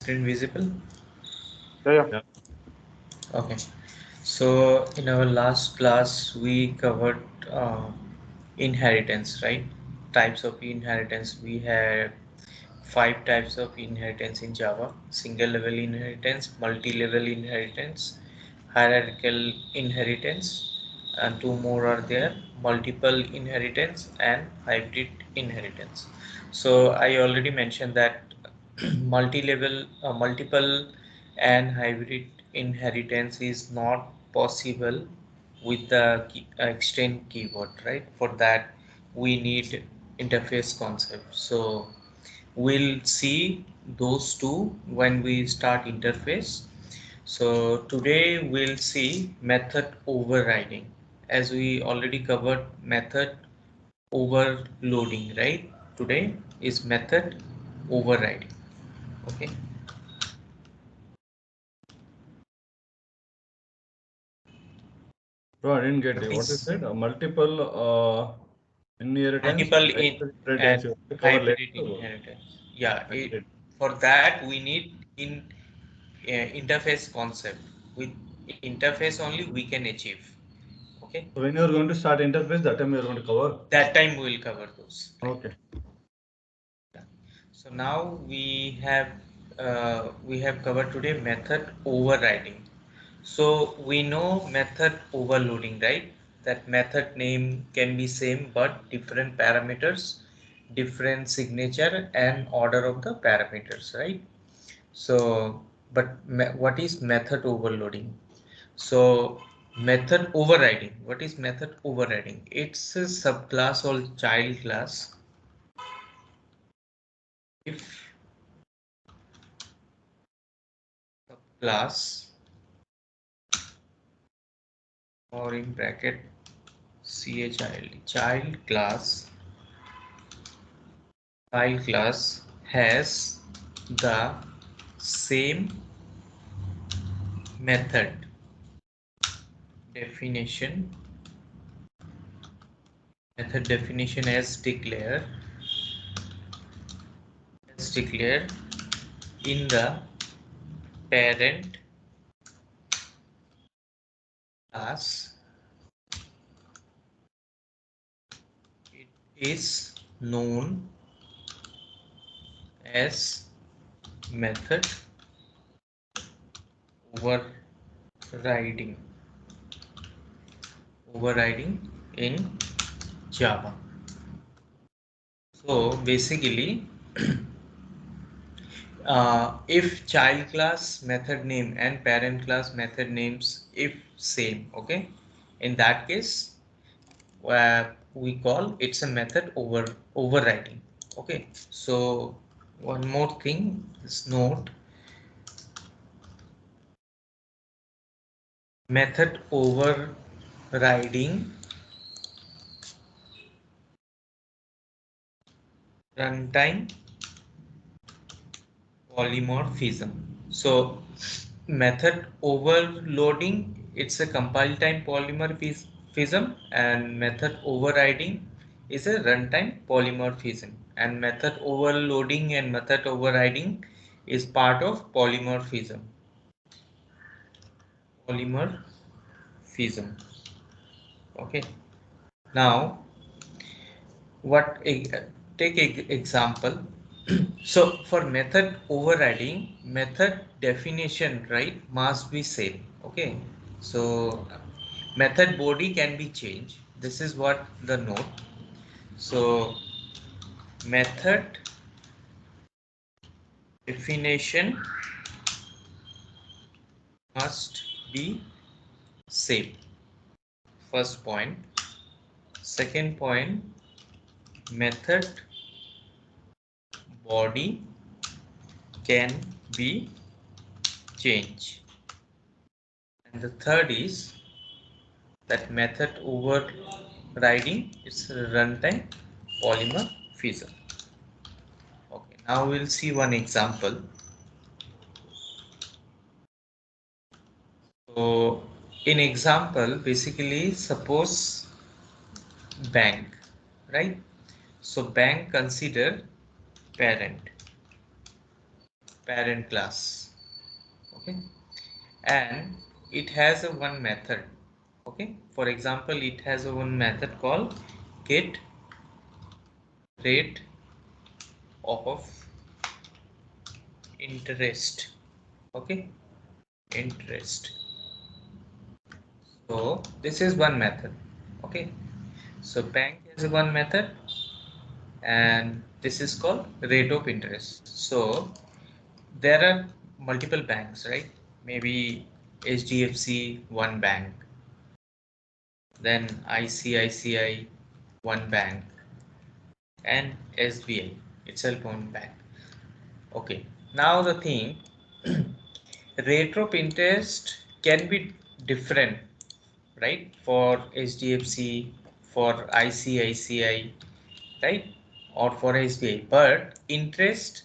Screen visible? Yeah. Okay. So in our last class we covered inheritance, right? Types of inheritance. We had 5 types of inheritance in Java: single level inheritance, multi-level inheritance, hierarchical inheritance, and 2 more are there: multiple inheritance and hybrid inheritance. So I already mentioned that multi-level, multiple and hybrid inheritance is not possible with the extend keyword, right? For that we need interface concept. So we'll see those two when we start interface. So today we'll see method overriding, as we already covered method overloading, right? Today is method overriding. Okay. Bro, I didn't get What it. What you is said? Multiple inheritance multiple and in hybrid inheritance and you have to cover hybrid later. inheritance? Yeah, Hybrid. for that we need in interface concept. With interface only we can achieve. Okay, So when you are going to start interface, that time you are going to cover. that time we will cover those. Right. Okay. Yeah. So now we have covered today method overriding. So we know method overloading, right? That method name can be same but different parameters, different signature and order of the parameters, right? So, but what is method overloading? So method overriding. What is method overriding? It's a subclass or child class. If subclass or in bracket child class has the same method definition as declared in the parent class, it is known as method overriding in Java. So basically, if child class method name and parent class method names if same, okay, in that case we call it's a method overriding. Okay, so one more thing is note: method overriding runtime polymorphism. So method overloading, it's a compile time polymorphism, and method overriding is a runtime polymorphism, and method overloading and method overriding is part of polymorphism. Okay, now what take example. So for method overriding, method definition, right, must be same. Okay, so method body can be changed. This is what the note. So method definition must be same. First point. Second point, method body can be changed. And the third is that method overriding is runtime polymorphism. Okay, now we'll see one example. So in example, basically suppose bank, right? So bank consider parent. parent class. Okay, and it has a one method. Okay, for example, it has a one method called get rate of interest. Okay, interest. So this is one method. Okay, so bank has one method, and this is called rate of interest. So there are multiple banks, right? Maybe HDFC one bank, then ICICI one bank, and SBI itself one bank. Okay, now the thing, rate of interest can be different, right? For HDFC, for ICICI, right? Or for SBI, but interest,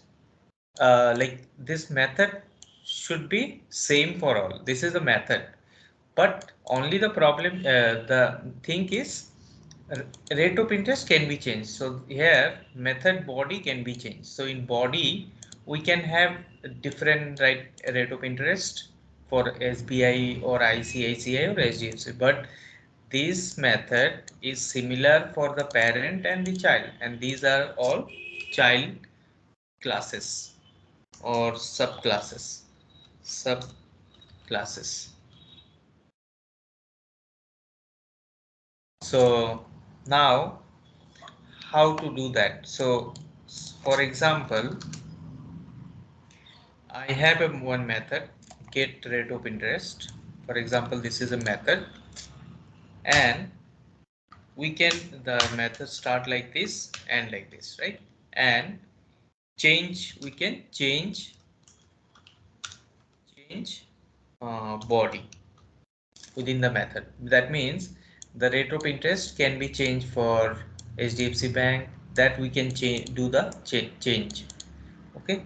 like this method should be same for all. This is the method, but only the problem, the thing is, rate of interest can be changed. So here method body can be changed. So in body we can have different, right, rate of interest for SBI or ICICI or HDFC, but this method is similar for the parent and the child, and these are all child classes or subclasses. So now how to do that? So for example, I have one method, get rate of interest. For example, this is a method, and we can, the method start like this and like this, right? And change, we can change body within the method. That means the rate of interest can be changed for HDFC Bank, that we can change, do the change. Okay.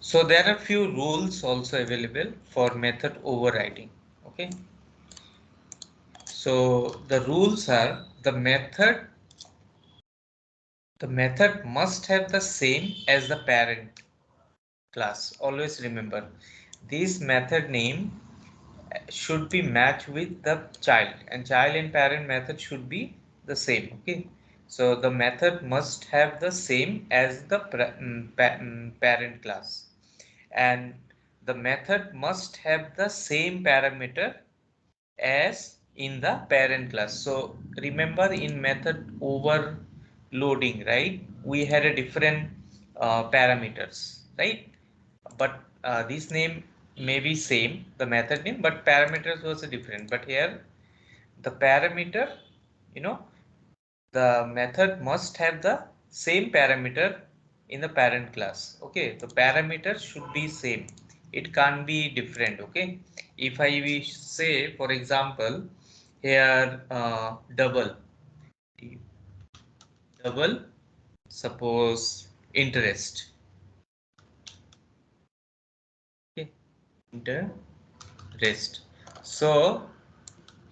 So there are few rules also available for method overriding. Okay. So the rules are, the method must have the same as the parent class. Always remember, this method name should be matched with the child, and child and parent method should be the same. Okay, so the method must have the same as the parent class, and the method must have the same parameter as in the parent class. So remember, in method overloading, right, we had a different parameters, right? But this name may be same, the method name, but parameters was different. But here the parameter, you know, the method must have the same parameter in the parent class. Okay, the parameter should be same, it can't be different. Okay, if I wish say, for example, here double, suppose interest. Okay, interest. So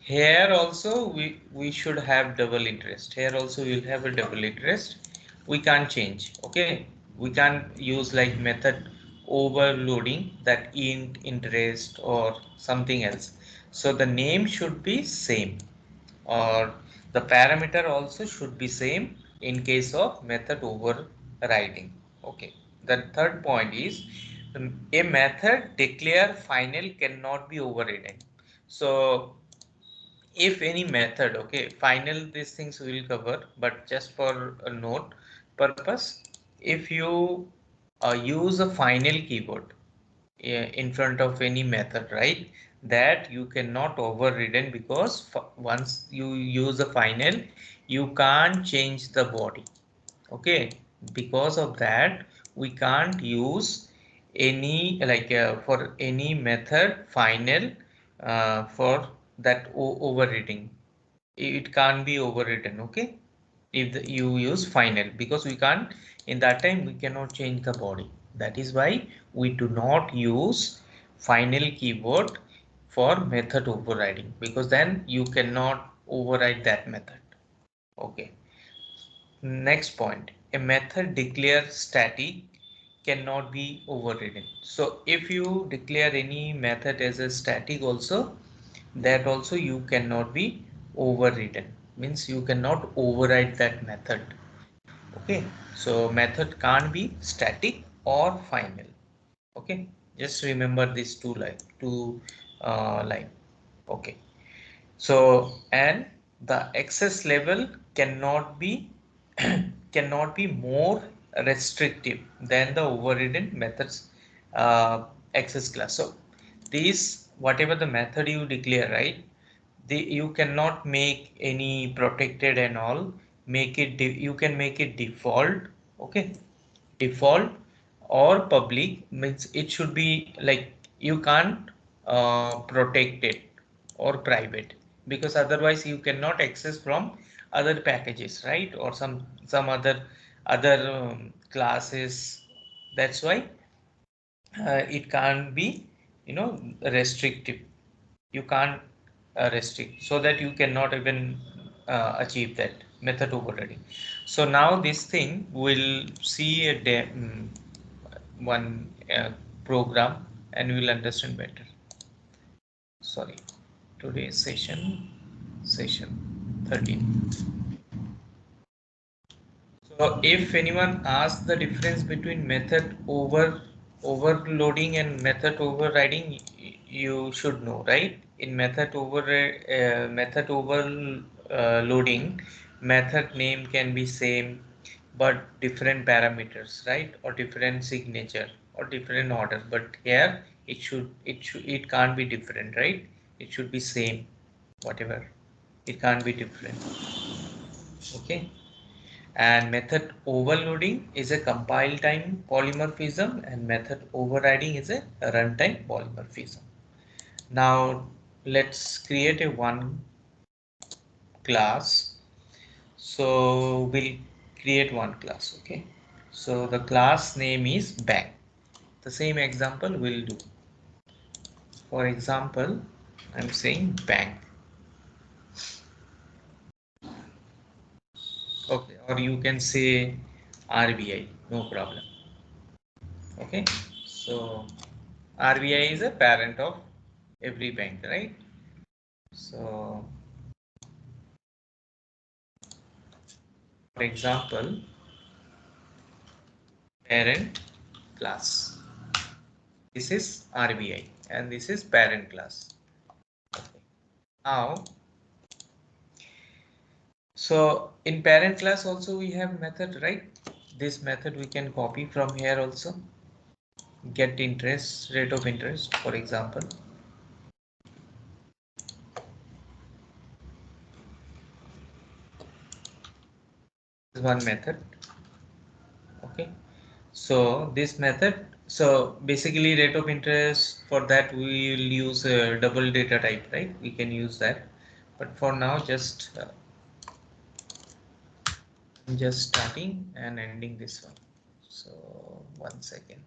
here also we should have double interest. Here also we will have a double interest. We can't change. Okay, we can't use like method overloading, that int interest or something else. So the name should be same, or the parameter also should be same in case of method overriding. Okay, the third point is, a method declare final cannot be overridden. So if any method, okay, final, these things we will cover, but just for a note purpose, if you use a final keyword in front of any method, right, that you cannot overridden, because once you use a final, you can't change the body. Okay, because of that we can't use any, like for any method final for that overriding, it can't be overridden. Okay, if you use final, because we can't, in that time we cannot change the body. That is why we do not use final keyword for method overriding, because then you cannot override that method. Okay, next point, a method declares static cannot be overridden. So if you declare any method as a static also, that also you cannot be overridden, means you cannot override that method. Okay, so method can't be static or final. Okay, just remember these two line. Okay, so and the access level cannot be cannot be more restrictive than the overridden methods access class. So these, whatever the method you declare, right, you cannot make any protected and all, make it you can make it default. Okay, default or public, means it should be like you can't protect it, or private, because otherwise you cannot access from other packages, right, or some other classes. That's why it can't be, restrictive. You can't restrict, so that you cannot even achieve that method overriding. So now this thing will see one program, and we will understand better. Sorry, today's session 13. So if anyone asks the difference between method overloading and method overriding, you should know, right? In method overloading, method name can be same but different parameters, right? Or different signature or different order. But here it can't be different, right? It should be same, whatever. It can't be different. Okay. And method overloading is a compile time polymorphism, and method overriding is a runtime polymorphism. Now let's create a one class. So we'll create one class. Okay. So the class name is bank. The same example we'll do. For example, I'm saying bank. Okay. Or you can say RBI. No problem. Okay. So RBI is a parent of every bank, right? So for example, parent class, this is RBI and this is parent class. Okay. Now, so in parent class also we have method, right? This method we can copy from here also. Get interest, rate of interest, for example. This is one method. Okay. So this method, so basically rate of interest, for that we will use a double data type, right? We can use that. But for now, just starting and ending this one. So 1 second.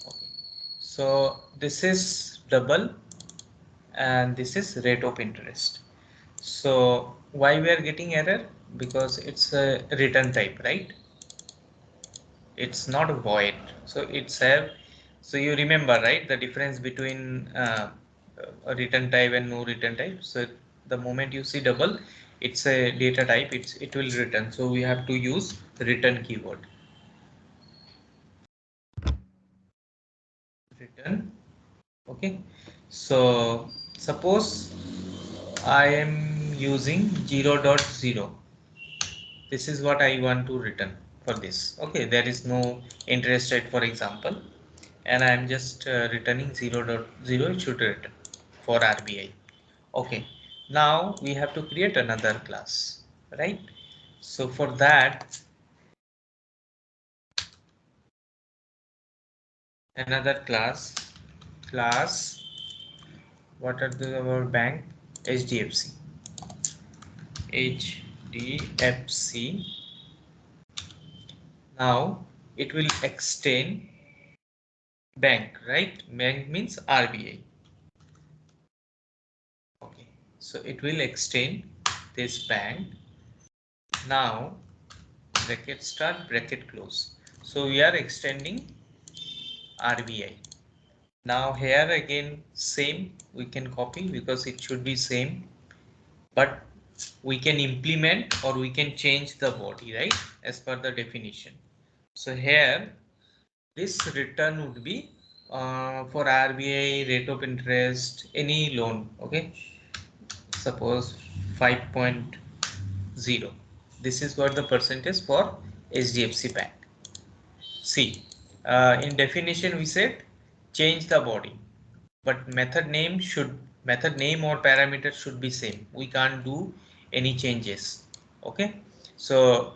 Okay. So this is double and this is rate of interest. So why we are getting error? Because it's a return type, right? It's not a void. So it's have, so you remember, right, the difference between a return type and no return type. So the moment you see double, it's a data type, it will return. So we have to use return keyword. Return. Okay. So suppose I am using 0.0. This is what I want to return for this. Okay, there is no interest rate, for example, and I am just returning 0.0. It should return for RBI. Okay, now we have to create another class, right? So for that, another class, what are the our bank? HDFC. HDFC. Now it will extend bank, right? Bank means RBI. Okay, so it will extend this bank. Now bracket start, bracket close. So we are extending RBI. Now here again same, we can copy because it should be same, but we can implement or we can change the body, right, as per the definition. So here this return would be for RBI rate of interest, any loan, okay, suppose 5.0. This is what the percentage for HDFC Bank. See, in definition we said change the body, but method name or parameter should be same. We can't do any changes. Okay, so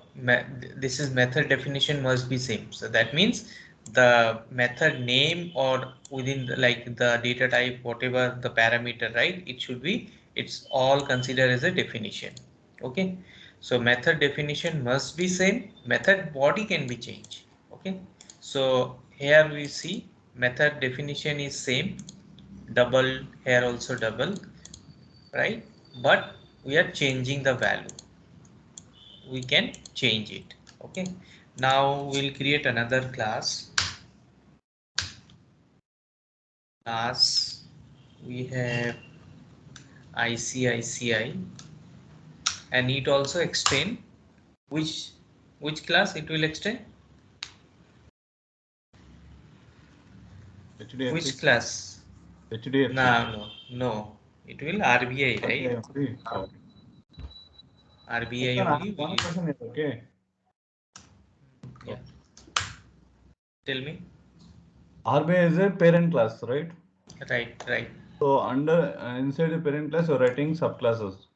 this is method definition must be same. So that means the method name or within the, like the data type, whatever the parameter, right, it should be, it's all considered as a definition. Okay, so method definition must be same, method body can be changed. Okay, so here we see method definition is same, double, here also double, right, but we are changing the value, we can change it. Okay, now we'll create another class. We have ICICI, and it also extend which class it will extend, HDFC. which class? HDFC. No, it will RBI, right? Okay. RBI One only. question is okay. Yeah. Tell me. RBI is a parent class, right? Right. So under inside the parent class, you're writing subclasses,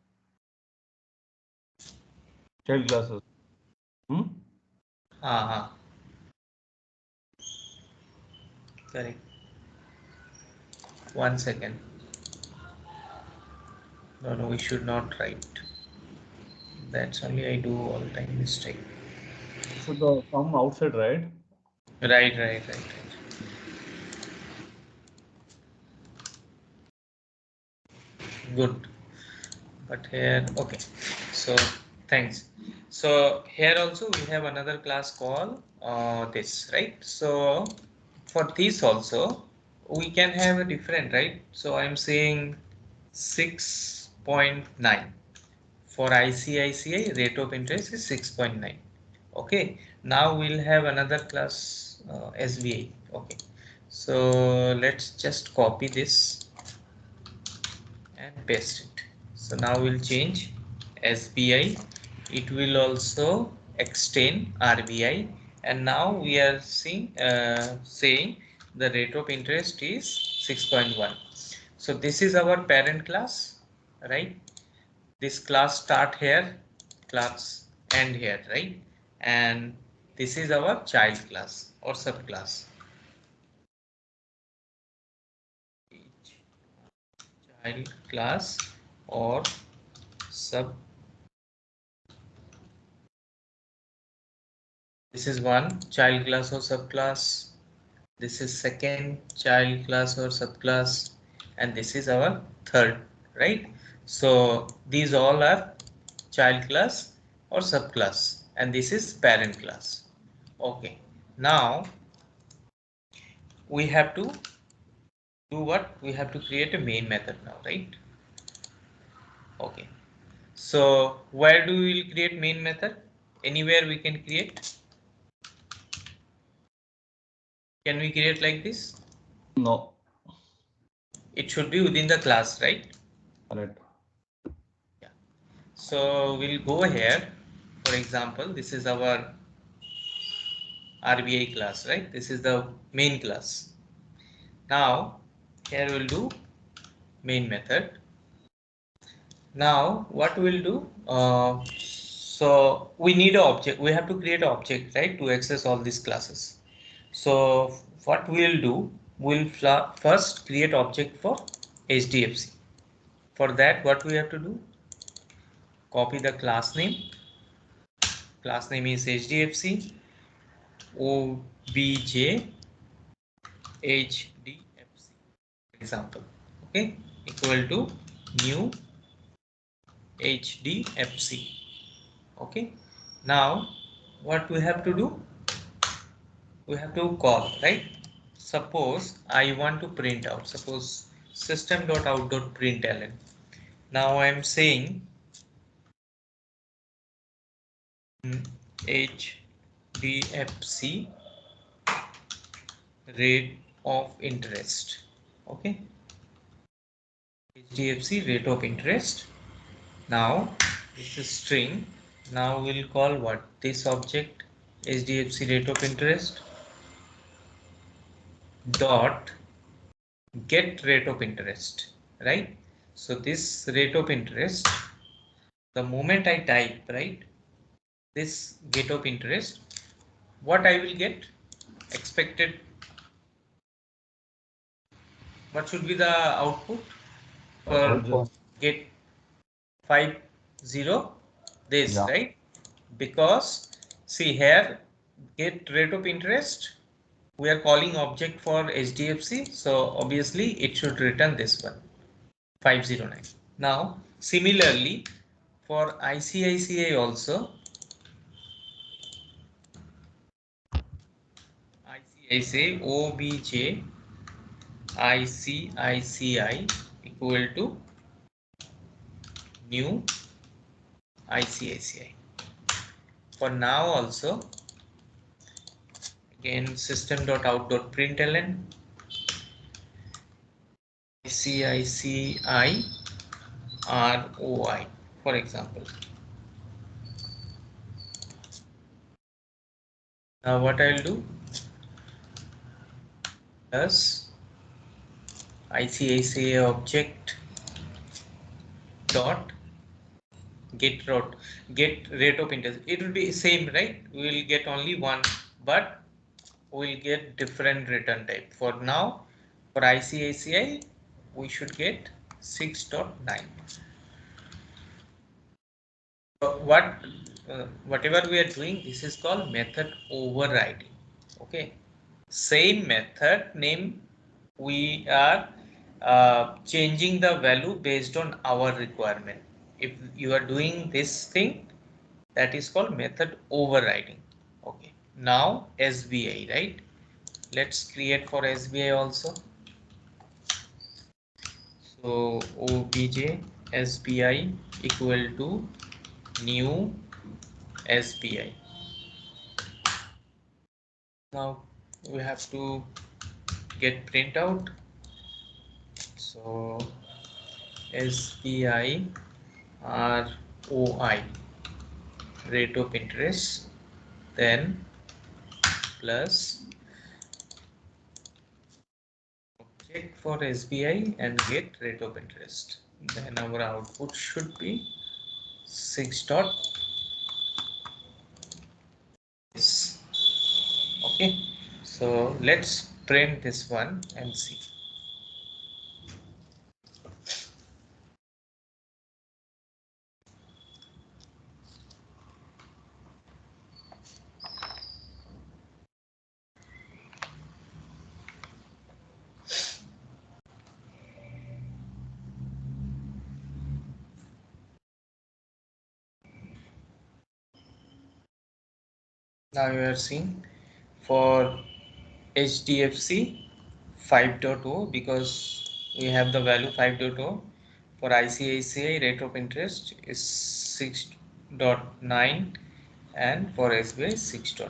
child classes. Correct. 1 second. No, we should not write. That's only I do all time mistake. So the from outside, right? Right. Good. But here, okay. So thanks. So here also we have another class called this, right? So for this also we can have a different, right? So I'm saying 6.9. For ICICI rate of interest is 6.9. Okay, now we'll have another class SBI. Okay, so let's just copy this and paste it. So now we'll change SBI. It will also extend RBI, and now we are saying the rate of interest is 6.1. So this is our parent class, right? This class start here, class end here, right? And this is our child class or subclass. Child class or sub. This is one child class or subclass. This is second child class or subclass, and this is our third, right? So these all are child class or subclass, and this is parent class. Okay, now we have to do what? We have to create a main method now, right? Okay, so where do we create main method? Anywhere we can create. Can we create like this? No. It should be within the class, right? Correct. Yeah. So we'll go here. For example, this is our RBI class, right? This is the main class. Now here we'll do main method. Now what we'll do? So we need an object. We have to create an object, right, to access all these classes. So what we'll do? We'll first create object for HDFC. For that, what we have to do? Copy the class name. Class name is HDFC OBJ HDFC, example. Okay, equal to new HDFC. Okay, now what we have to do? We have to call, right? Suppose I want to print out, suppose system.out.println. Now I am saying HDFC rate of interest. Okay, HDFC rate of interest. Now this is string. Now we'll call what? This object HDFC rate of interest dot get rate of interest, right? So this rate of interest, the moment I type, right, this rate of interest, what I will get? Expected, what should be the output for get 50 this, Yeah. right? Because see here, get rate of interest, we are calling object for HDFC, so obviously it should return this one 509. Now similarly for ICICI also, ICICI OBJ ICICI equal to new ICICI. For now also, again system.out.println ICICI ROI, for example. Now what I'll do? Plus ICICI object dot get rate of interest. It will be same, right? We will get only one, but we'll get different return type. For now, for ICICI, we should get 6.9. Whatever we are doing, this is called method overriding. Okay, same method name, we are changing the value based on our requirement. If you are doing this thing, that is called method overriding. Okay, now SBI, right? Let's create for SBI also. So OBJ SBI equal to new SBI. Now we have to get printout. So SBI ROI rate of interest, then plus check for SBI and get rate of interest. Then our output should be 6 dot. Okay, so let's print this one and see. Now you are seeing for HDFC 5.0, because we have the value 5.0. For ICICI rate of interest is 6.9 and for SBI 6.9.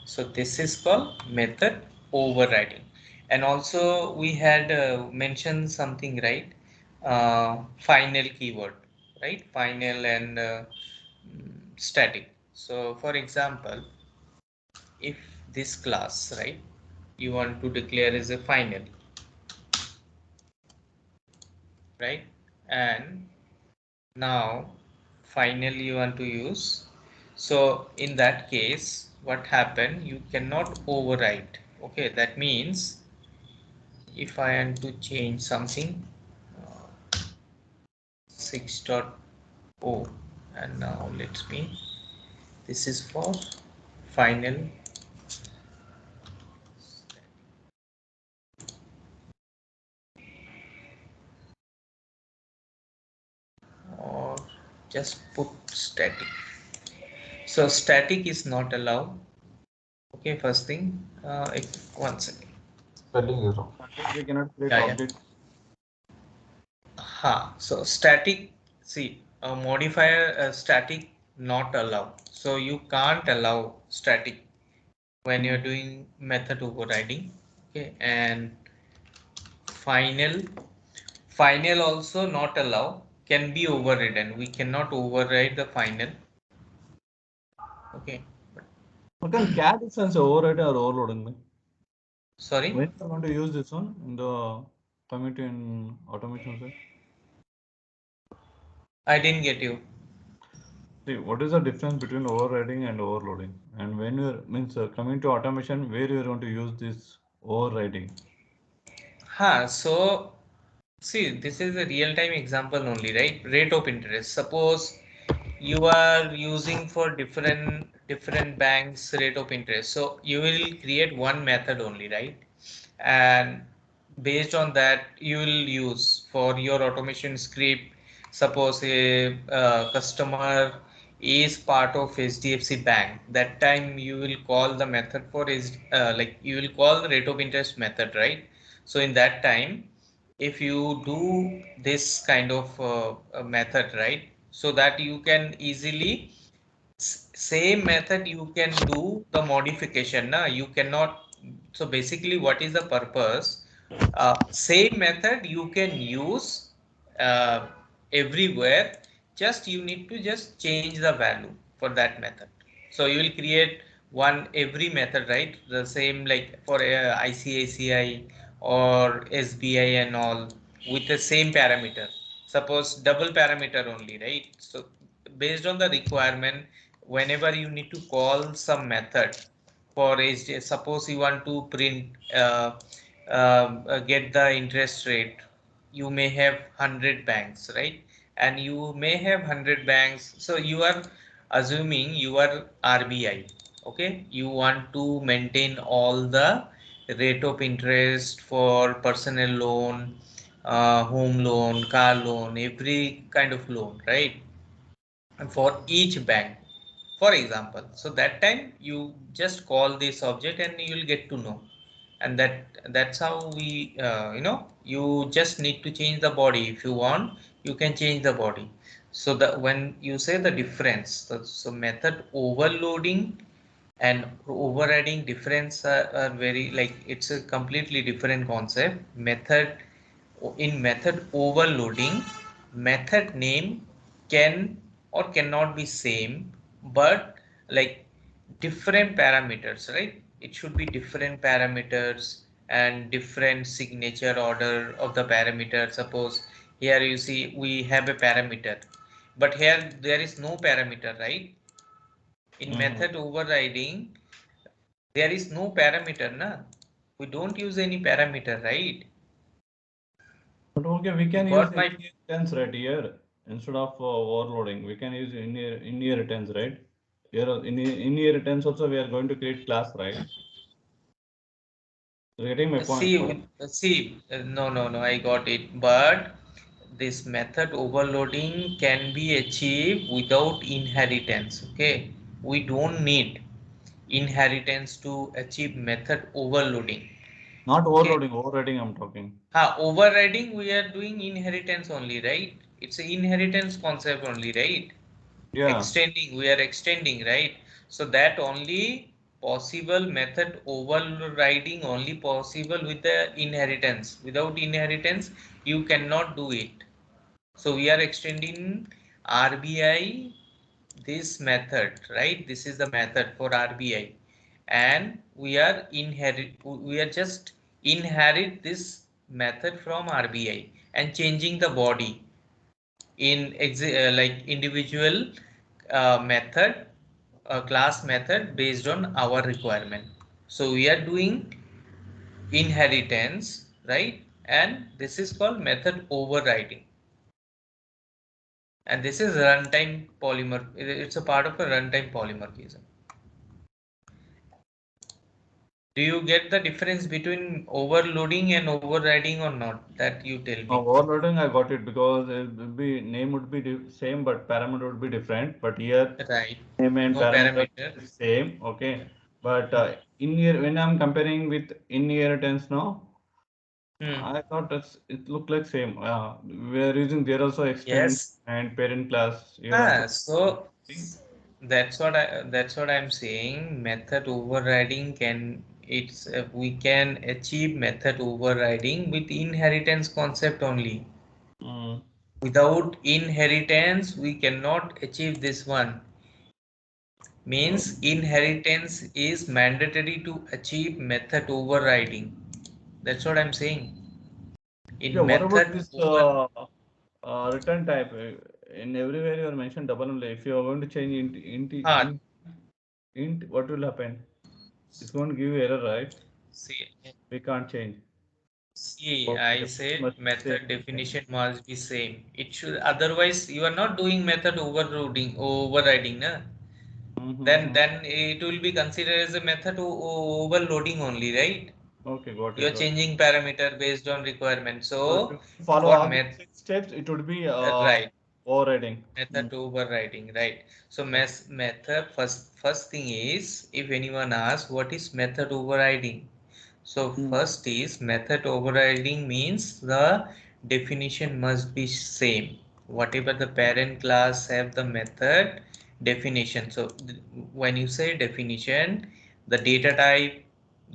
So this is called method overriding. And also we had mentioned something, right? Final keyword, right? Final and static. So for example, if this class, right, you want to declare as a final, right, and now final you want to use, so in that case what happened, you cannot override. Okay, that means if I want to change something, 6.0, and now let's me, this is for final or just put static. So static is not allowed. Okay, first thing, if one second. Spelling is wrong. Static, we cannot create Yeah, yeah. object. So static, see, a modifier static not allowed. So you can't allow static when you're doing method overriding. Okay, and final, final also not allowed, can be overridden. We cannot override the final. Okay, Okay, cat is sense override or overloading. sorry, When you want to use this one in the commit in automation side? I didn't get you. See, what is the difference between overriding and overloading? And when you means coming to automation, where you are going to use this overriding? So see, this is a real-time example only, right? Rate of interest. Suppose you are using for different banks rate of interest. So you will create one method only, right? And based on that, you will use for your automation script. Suppose a customer is part of HDFC Bank. That time you will call the method for is like you will call the rate of interest method, right? So in that time, if you do this kind of method, right, so that you can easily same method you can do the modification, na? You cannot. So basically what is the purpose, same method you can use uh, everywhere, just you need to just change the value for that method. So you will create one every method, right, the same like for ICICI or SBI and all with the same parameter, suppose double parameter only, right? So based on the requirement, whenever you need to call some method for HDFC, suppose you want to print get the interest rate, you may have 100 banks, right? And you may have 100 banks, so you are assuming you are RBI, okay? You want to maintain all the rate of interest for personal loan, home loan, car loan, every kind of loan, right? And for each bank, for example. So that time you just call this object and you will get to know. And that's how we you just need to change the body. If you want, you can change the body. So that when you say the difference, so method overloading and overriding difference are very, like, it's a completely different concept. In method overloading, method name can or cannot be same, but like different parameters, right? It should be different parameters and different signature order of the parameter. Suppose here you see we have a parameter, but here there is no parameter, right? In Mhm. method overriding, there is no parameter, na? We don't use any parameter, right? But okay, we You can use got my inheritance right here instead of overloading. We can use inheritance, right? Here in inheritance also we are going to create class, right? You're getting my point. no, I got it. But this method overloading can be achieved without inheritance. Okay, we don't need inheritance to achieve method overloading. Not Okay, overloading, overriding I'm talking. overriding we are doing inheritance only, right? It's an inheritance concept only, right? Yeah. Extending, we are extending, right? So that only possible method overriding only possible with the inheritance. Without inheritance you cannot do it. So we are extending RBI this method, right? This is the method for RBI, and we are just inherit this method from RBI and changing the body in like individual method, class method based on our requirement. So we are doing inheritance, right? And this is called method overriding. And this is runtime polymer. It's a part of a runtime polymorphism. Do you get the difference between overloading and overriding or not? That you tell me. Overloading, I got it because it would be name would be same, but parameter would be different. But here, Right. name and No parameter parameter. is same. Okay, but in here when I'm comparing with inheritance now, Hmm. I thought it looked like same. We are using there also extend Yes. and parent class here also. So that's what I'm saying. Method overriding we can achieve method overriding with inheritance concept only. Mm. Without inheritance, we cannot achieve this one. Means inheritance is mandatory to achieve method overriding. That's what I'm saying. Yeah, In what about method this over return type? In everywhere you are mentioned double only. If you are going to change ah, int, what will happen? It's going to give you error, right? see, We can't change. I Okay, said must be method same. definition must be same. It should, otherwise you are not doing method overriding, na? Mm-hmm. Then it will be considered as a method overloading only, right? Okay, got You it, are got it. changing parameter based on requirement. So if So you follow for all the method, six steps, it would be right. overriding. Method overriding, right? So Okay. method first thing is, if anyone asks what is method overriding, so Mm. first is method overriding means the definition must be same. Whatever the parent class have the method definition. So when you say definition, the data type,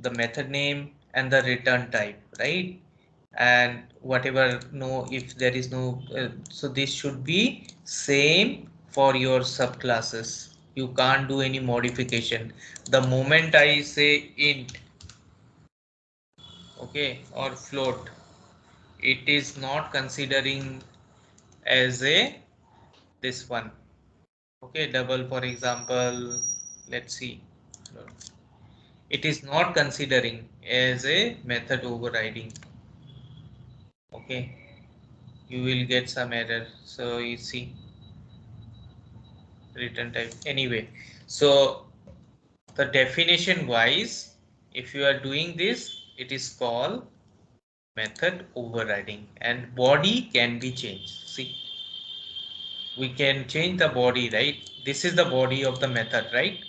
the method name, and the return type, right? And whatever, no, if there is no so this should be same for your subclasses. You can't do any modification. The moment I say int, okay, or float, it is not considering as a this one. Okay, double, for example, let's see, it is not considering as a method overriding. Okay, you will get some error. So you see, return type anyway. So the definition wise, if you are doing this, it is called method overriding, and body can be changed. See, we can change the body, right? This is the body of the method, right?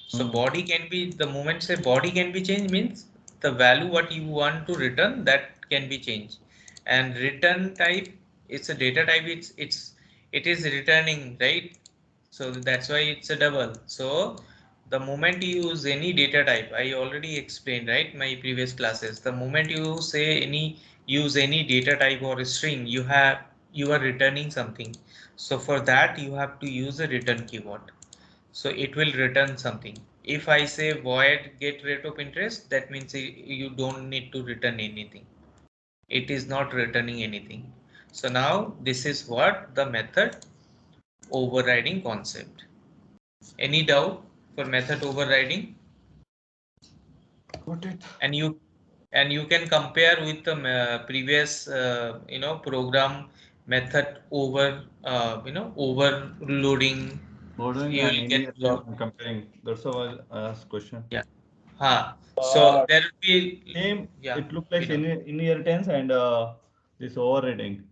So Mm. body can be, the moment say body can be changed means the value what you want to return, that can be changed. And return type, it's a data type, it is returning, right? So that's why it's a double. So the moment you use any data type, I already explained, right, my previous classes, the moment you say use any data type or a string, you are returning something. So for that you have to use a return keyword. So it will return something. If I say void get rate of interest, that means you don't need to return anything. It is not returning anything. So now this is what the method overriding concept. Any doubt for method overriding? Got it. And you can compare with the previous program method overloading. Loading You and will get in-year time lot. I'm comparing. That's why I asked question. Yeah. So Uh, there will be, Same, yeah, it looked like you know. inheritance and this overriding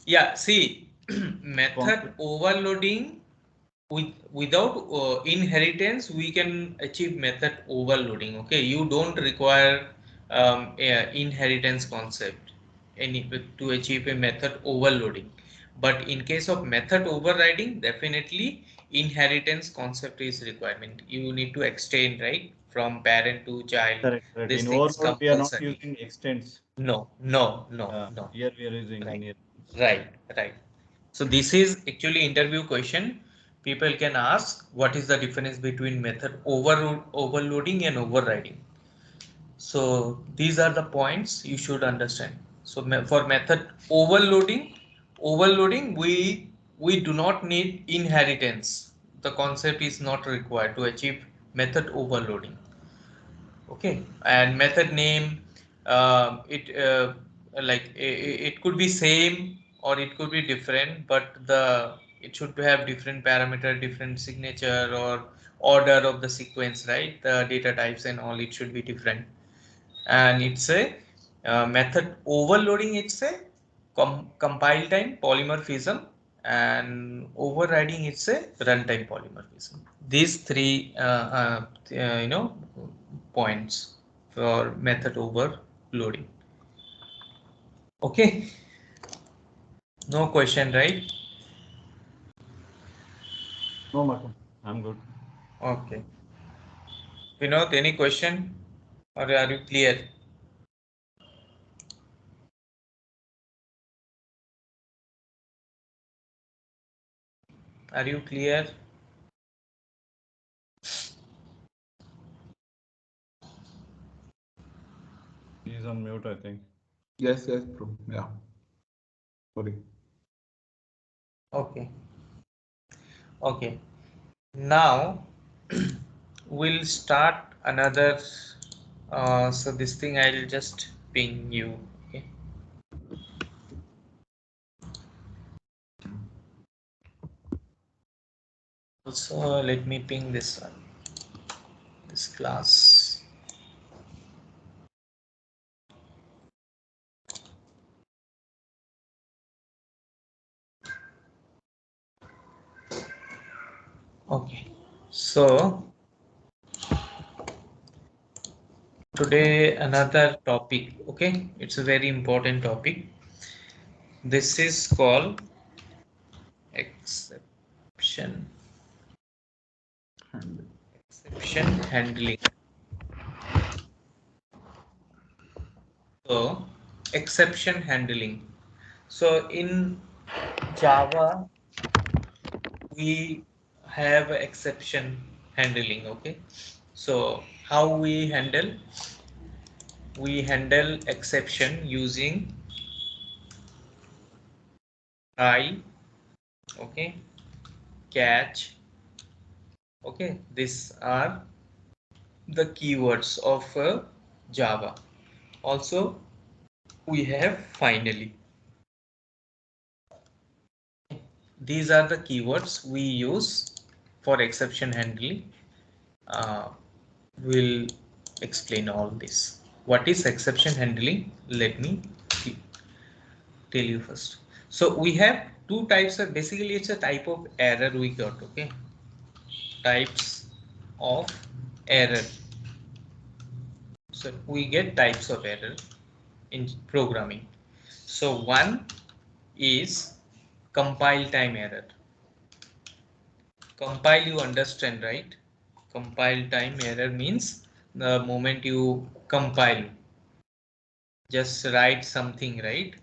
Yeah, see, method concept. overloading without inheritance, we can achieve method overloading. Okay, you don't require inheritance concept any to achieve a method overloading. But in case of method overriding, definitely inheritance concept is requirement. You need to extend, right, from parent to child. Correct, correct. These In things overload, we are not compulsory. using extents. No, no, no, no. Here we are using Right, inheritance. right, right. So this is actually interview question. People can ask what is the difference between method overloading and overriding. So these are the points you should understand. So for method overloading we do not need inheritance. The concept is not required to achieve method overloading. Okay, and method name, it like it could be same or it could be different, but it should have different parameter, different signature or order of the sequence, right? The data types and all, it should be different. And it's a method overloading, it's a compile time polymorphism, and overriding, it's a runtime polymorphism. These three points for method overloading. Okay, no question, right? No, Marco, I'm good. Okay. Vinod, any question, or are you clear? Are you clear? He's on mute, I think. Yes, bro. Yeah. Sorry. Okay. Okay. Now we'll start another. So this thing I'll just ping you. Okay. Also, let me ping this one. This class. Okay. So today another topic. Okay, it's a very important topic. This is called exception handling. So exception handling. So in Java we have exception handling. Okay, so how we handle exception using try, okay, catch. Okay, these are the keywords of Java. Also we have finally. These are the keywords we use for exception handling. Uh, we'll explain all this. What is exception handling? Let me tell you first. So we have two types of, basically it's a type of error we got. Okay, types of error. So we get types of error in programming. So one is compile time error. Compile, you understand, right? Compile time error means the moment you compile, just write something, right,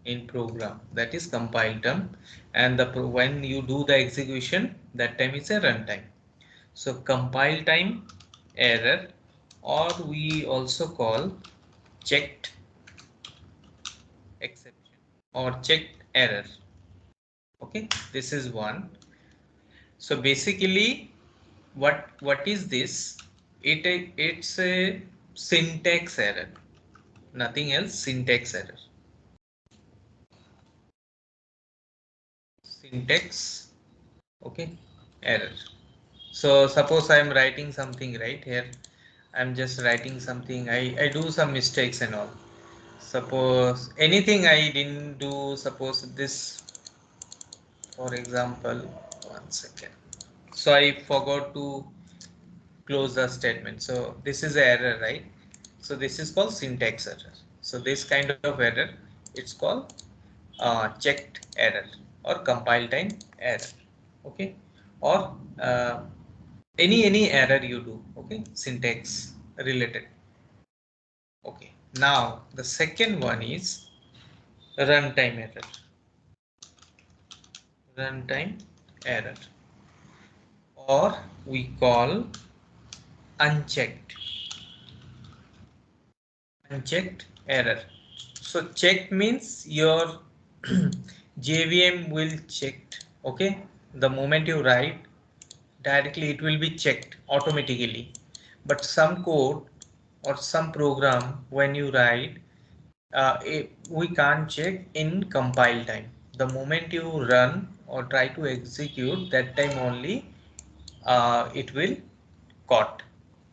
in program, that is compile term, and when you do the execution, that time is a runtime. So compile time error, or we also call checked exception or checked error. Okay, this is one. So basically what is this? It's a syntax error, nothing else. Syntax error. Syntax, okay, error. So suppose I am writing something right here. I'm just writing something. I do some mistakes and all. Suppose anything I didn't do. Suppose this, for example, 1 second. So I forgot to close the statement. So this is an error, right? So this is called syntax error. So this kind of error, it's called checked error or compile time error. Okay, or any error you do. Okay, syntax related. Okay, now the second one is runtime error. Runtime error, or we call unchecked unchecked error. So checked means your JVM will checked. Okay, the moment you write, directly it will be checked automatically. But some code or some program, when you write, we can't check in compile time. The moment you run or try to execute, that time only it will caught.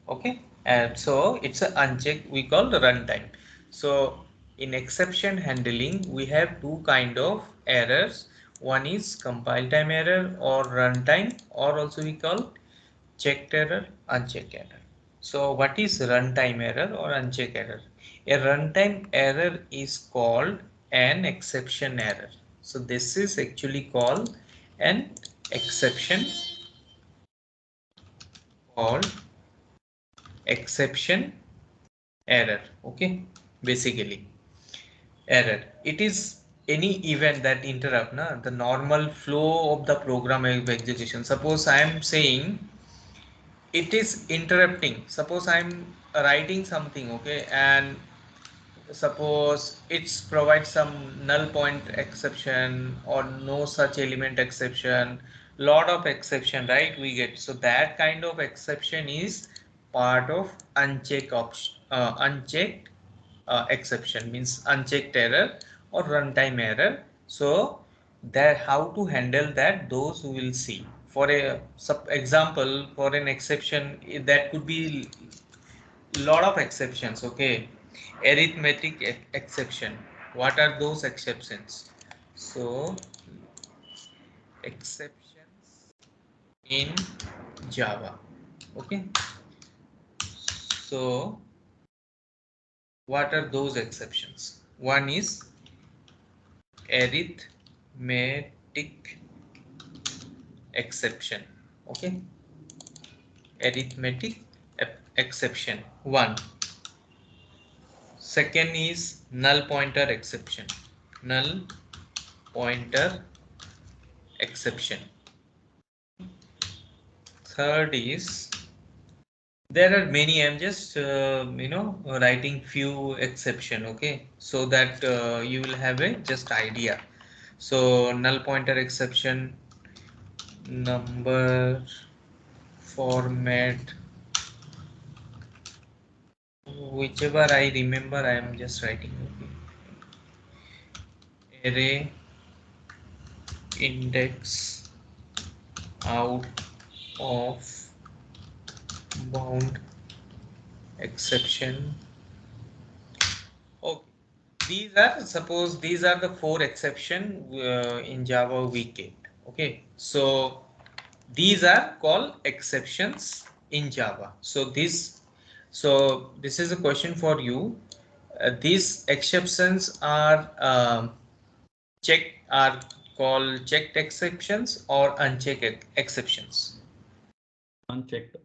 Okay, and so it's an unchecked, we call the runtime. So in exception handling we have two kind of errors. One is compile time error or runtime, or also we call checked error, unchecked error. So what is runtime error or unchecked error? A runtime error is called an exception error. So this is actually called an exception, called exception error. Okay, basically error, it is any event that interrupt the normal flow of the program execution. Suppose I am saying it is interrupting. Suppose I'm writing something, okay, and suppose it's provide some null point exception or no such element exception, lot of exception, right, we get. So that kind of exception is part of unchecked option, unchecked exception, means unchecked error or runtime error. So that how to handle that, those we will see. For a sub example, for an exception that could be lot of exceptions. Okay, arithmetic exception, what are those exceptions? So exceptions in Java. Okay, so what are those exceptions? One is arithmetic exception. Okay, arithmetic exception one. Second is null pointer exception, null pointer exception. Third is, there are many, I'm just writing few exception, okay, so that you will have a just idea. So null pointer exception, number format, whichever I remember I am just writing. Okay, array index out of bound exception. Okay, these are, suppose these are the four exception in Java we get. Okay, so these are called exceptions in Java. So this is a question for you. These exceptions are are called checked exceptions or unchecked exceptions. Unchecked.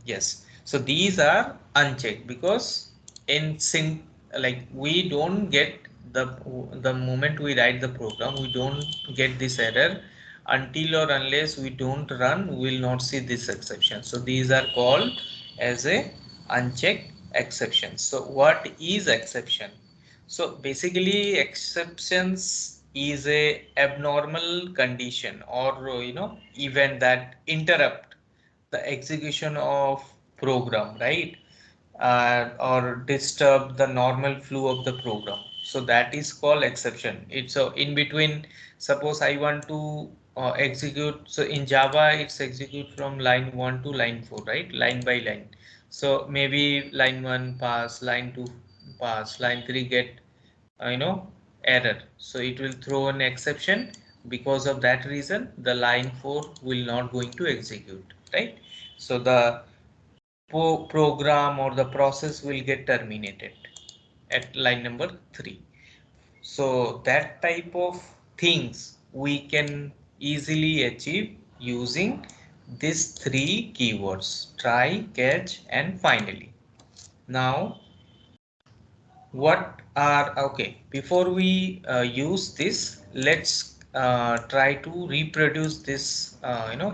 Yes, so these are unchecked because in sync, like we don't get the moment we write the program, we don't get this error until or unless we don't run, we will not see this exception. So these are called as a unchecked exceptions. So what is exception? So basically exceptions is a abnormal condition or event that interrupt the execution of program, right, or disturb the normal flow of the program. So that is called exception. It's in between. Suppose I want to execute, so in Java it's execute from line 1 to line 4, right, line by line. So maybe line 1 pass, line 2 pass, line 3 get error, so it will throw an exception. Because of that reason the line 4 will not going to execute, right. So the program or the process will get terminated at line number 3. So that type of things we can easily achieve using these three keywords: try, catch, and finally. Now what are, okay, before we use this, let's try to reproduce this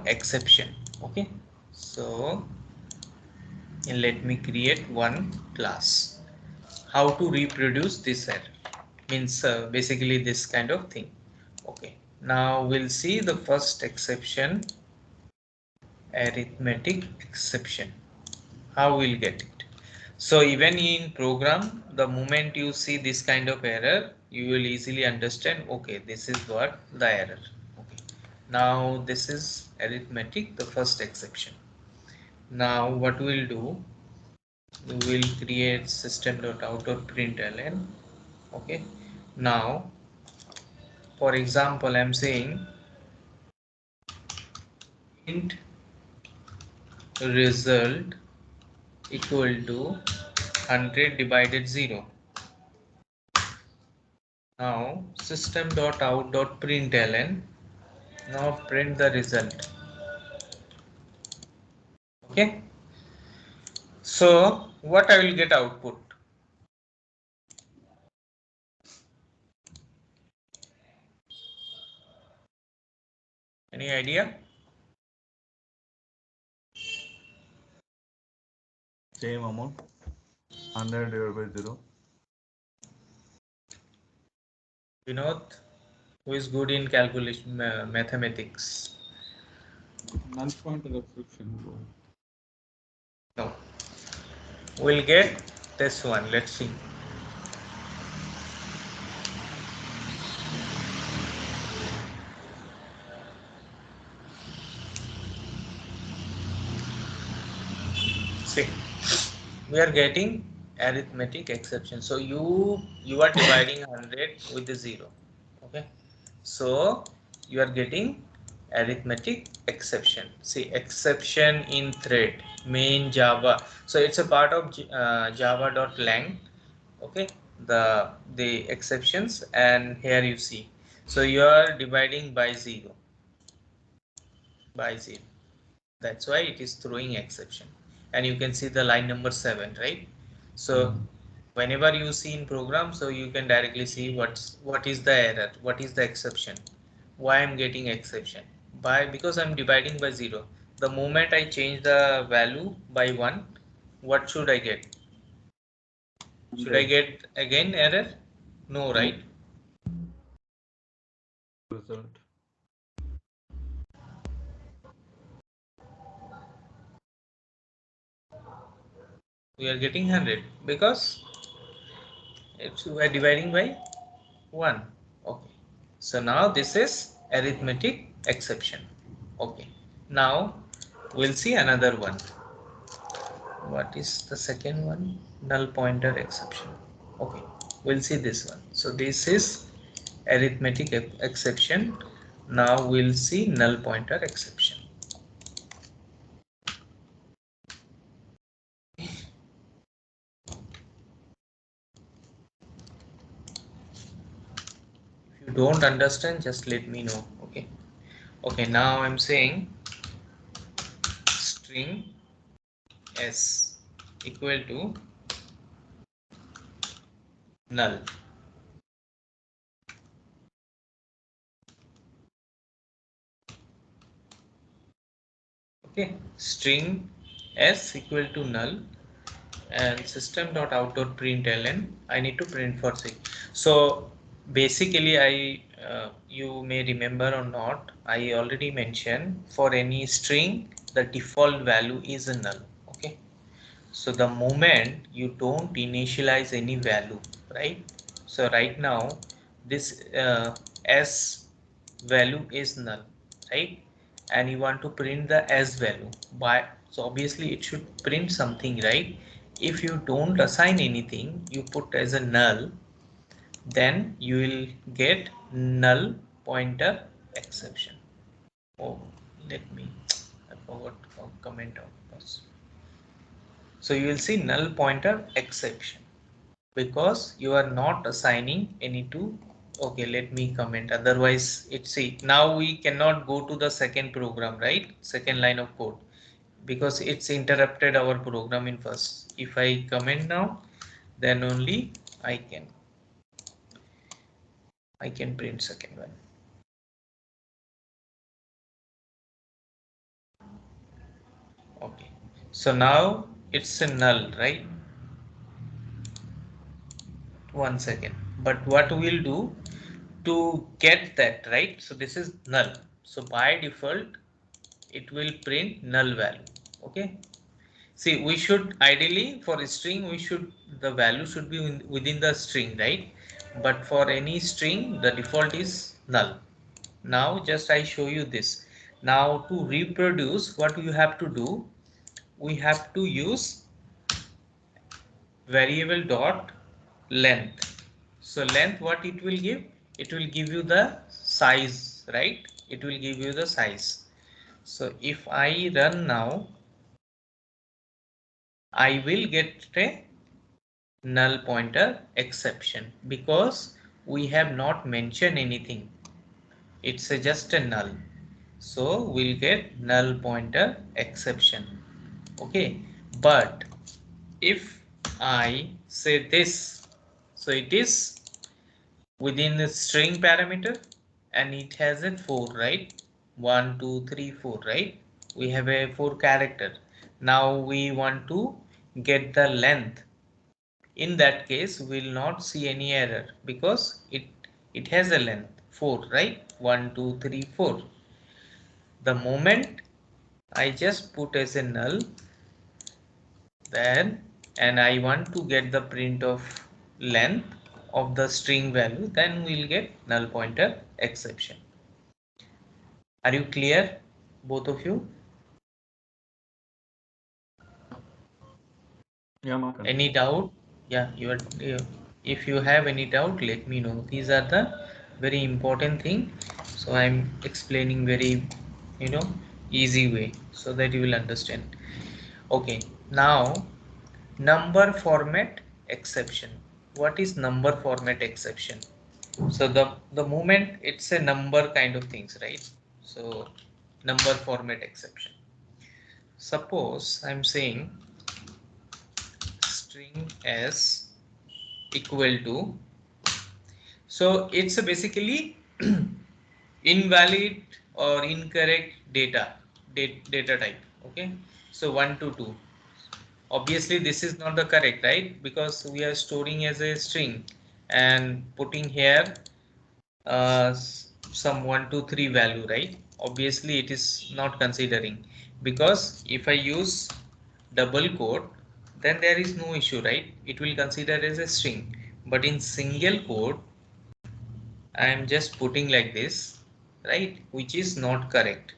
exception. Okay, so let me create one class. How to reproduce this error, means basically this kind of thing. Okay, now we'll see the first exception, arithmetic exception. How we'll get it? So even in program, the moment you see this kind of error, you will easily understand, okay, this is what the error. Okay, now this is arithmetic, the first exception. Now what we'll do, we will create system.out.println. Okay, now for example, I'm saying int result equal to 100 divided 0. Now system.out.println, now print the result. Okay, so what I will get output? Any idea? Same amount, 100 divided by 0. Vinod, who is good in calculation mathematics? NullPointer exception, bro. No, we'll get this one. Let's see. See, we are getting arithmetic exception. So you are dividing 100 with the 0. Okay, so you are getting arithmetic exception. See, exception in thread main Java. So it's a part of java.lang. Okay, the exceptions, and here you see, so you are dividing by 0, by 0. That's why it is throwing exception, and you can see the line number 7, right? So whenever you see in program, so you can directly see what is the error, what is the exception, why I'm getting exception. Because I'm dividing by 0. The moment I change the value by 1, what should I get? Should I get again error? No, right? Result. We are getting 100 because we are dividing by 1. Okay, so now this is arithmetic exception. Okay, now we'll see another one. What is the second one? Null pointer exception. Okay, we'll see this one. So this is arithmetic exception. Now we'll see null pointer exception. If you don't understand, just let me know. Okay, okay, now I'm saying string s equal to null. Okay, string s equal to null, and system.out.println, I need to print for c. So basically you may remember or not, I already mentioned for any string the default value is a null. Okay, so the moment you don't initialize any value, right? So right now this s value is null, right? And you want to print the s value by, so obviously it should print something, right? If you don't assign anything, you put as a null, then you will get null pointer exception. Oh, let me, I forgot to comment on this. So you will see null pointer exception because you are not assigning any to. Okay, let me comment, otherwise it's, see, now we cannot go to the second program, right? Second line of code, because it's interrupted our program in first. If I comment now, then only I can print second one. Okay, so now it's a null, right? 1 second, but what we'll do to get that, right? So this is null, so by default it will print null value. Okay, See, we should ideally for a string, the value should be within the string, right? But for any string, the default is null. Now just I show you this. Now to reproduce, what you have to do, we have to use variable dot length. So length, what it will give? It will give you the size, right? It will give you the size. So if I run now, I will get a null pointer exception because we have not mentioned anything. It's just a null. So we'll get null pointer exception. Okay. But if I say this, so it is within the string parameter and it has a 4, right? 1 2 3 4, right? We have a 4 character. Now we want to get the length. In that case we will not see any error because it has a length 4, right? 1 2 3 4. The moment I just put as a null, then and I want to get the print of length of the string value, then we'll get null pointer exception. Are you clear, both of you? Yeah, Mark. Any doubt? Yeah, if you have any doubt, let me know. These are the very important thing. So I'm explaining very, you know, easy way so that you will understand. Okay, now number format exception. What is number format exception? So the moment it's a number kind of things, right? So number format exception. Suppose I'm saying string s equal to, so it's a basically invalid or incorrect data type. Okay, so 1 to 2. Obviously this is not the correct, right? Because we are storing as a string and putting here some 1 2 3 value, right? Obviously it is not considering, because if I use double quote, then there is no issue, right? It will consider as a string. But in single quote, I am just putting like this, right? Which is not correct.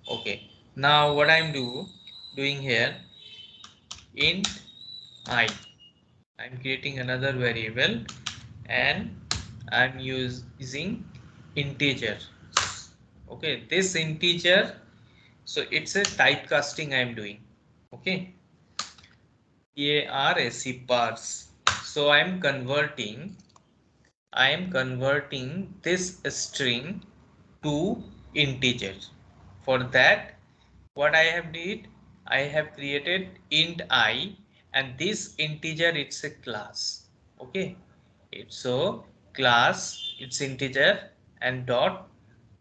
Okay, now what I'm doing here, int I, I'm creating another variable and I'm using integer. Okay, this integer, so it's a typecasting I'm doing. Okay, parse. So I am converting this string to integer. For that, what I have did, I have created int I, and this integer, it's a class. Okay, it's so class, it's integer and dot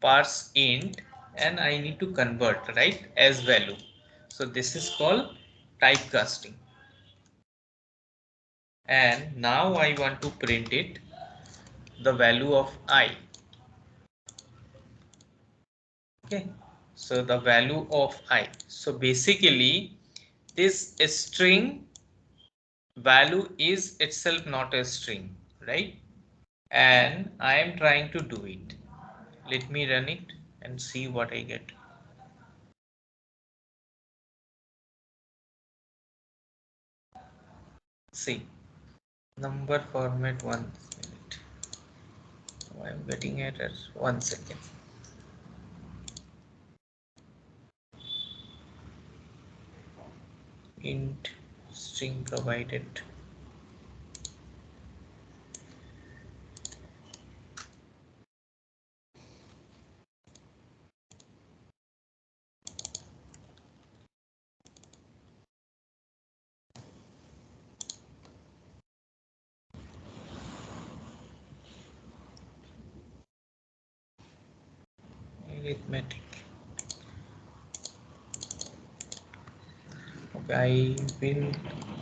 parse int, and I need to convert, right, as value. So this is called typecasting. And now I want to print it, the value of I. Okay, so the value of I. So basically this string value is itself not a string, right? And I am trying to do it. Let me run it and see what I get. See, number format, 1 minute. I am getting error. 1 second. Int string provided. Arithmetic. Okay,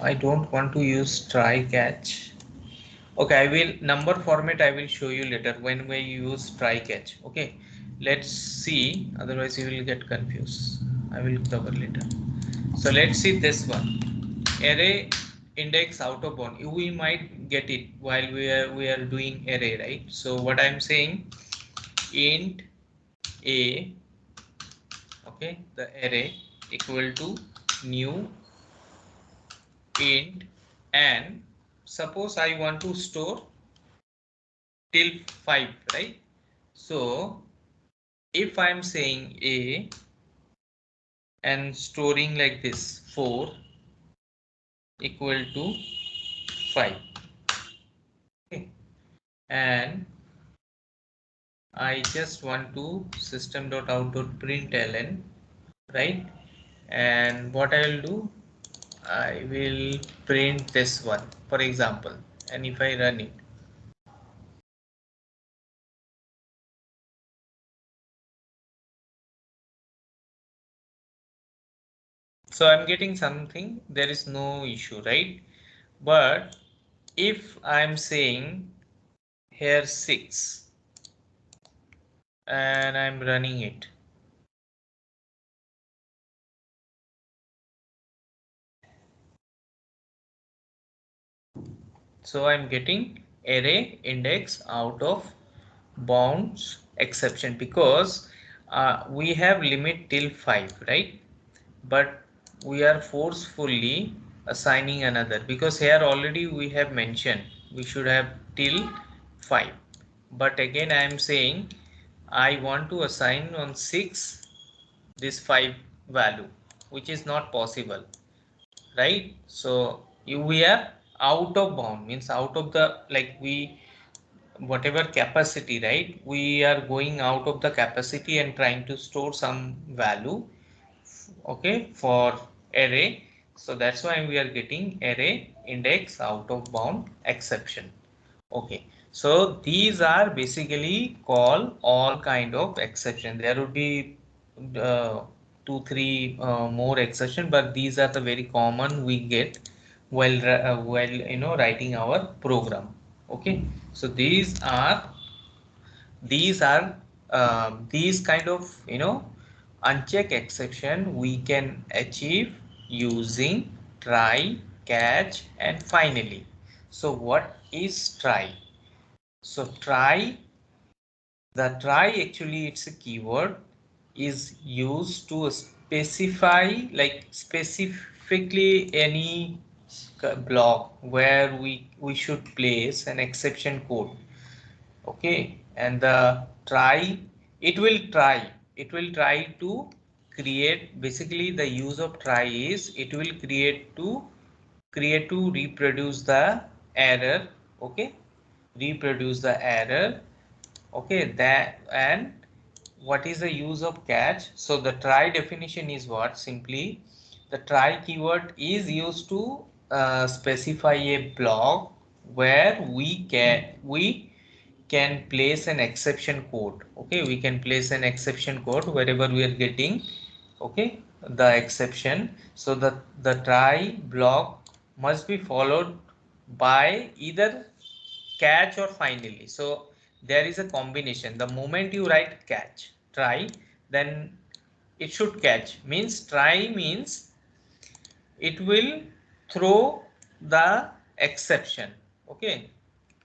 I don't want to use TryCatch. Okay, I will number format I will show you later when we use TryCatch. Okay, let's see, otherwise you will get confused. I will cover later. So let's see this one. Array index out of bound. We might get it while we are doing array, right? So what I'm saying, int a, okay, the array equal to new int, and suppose I want to store till 5, right? So if I'm saying a and storing like this 4 equal to 5, okay, and I just want to system.out.println, right? And what I will do, I will print this one, for example, and if I run it, so I'm getting something, there is no issue, right? But if I'm saying here 6 and I'm running it, so I'm getting array index out of bounds exception, because we have limit till 5, right? But we are forcefully assigning another, because here already we have mentioned we should have till 5, but again I am saying I want to assign on 6 this 5 value, which is not possible, right? So we are out of bound, means out of the, like, we whatever capacity, right, we are going out of the capacity and trying to store some value, okay, for array. So that's why we are getting array index out of bound exception. Okay, so these are basically called all kind of exception. There would be two three more exception, but these are the very common we get while writing our program. Okay, so these kind of uncheck exception we can achieve using try, catch, and finally. So what is try? So the try actually, it's a keyword, is used to specify, like, specifically any block where we should place an exception code. Okay, and the try, it will try to create, basically the use of try is it will create to reproduce the error. Okay, reproduce the error. Okay, that, and what is the use of catch? So the try definition is what? Simply, the try keyword is used to specify a block where we can place an exception code. Okay, we can place an exception code wherever we are getting, okay, the exception. So the try block must be followed by either catch or finally. So there is a combination. The moment you write catch try, then it should catch, means try means it will throw the exception. Okay,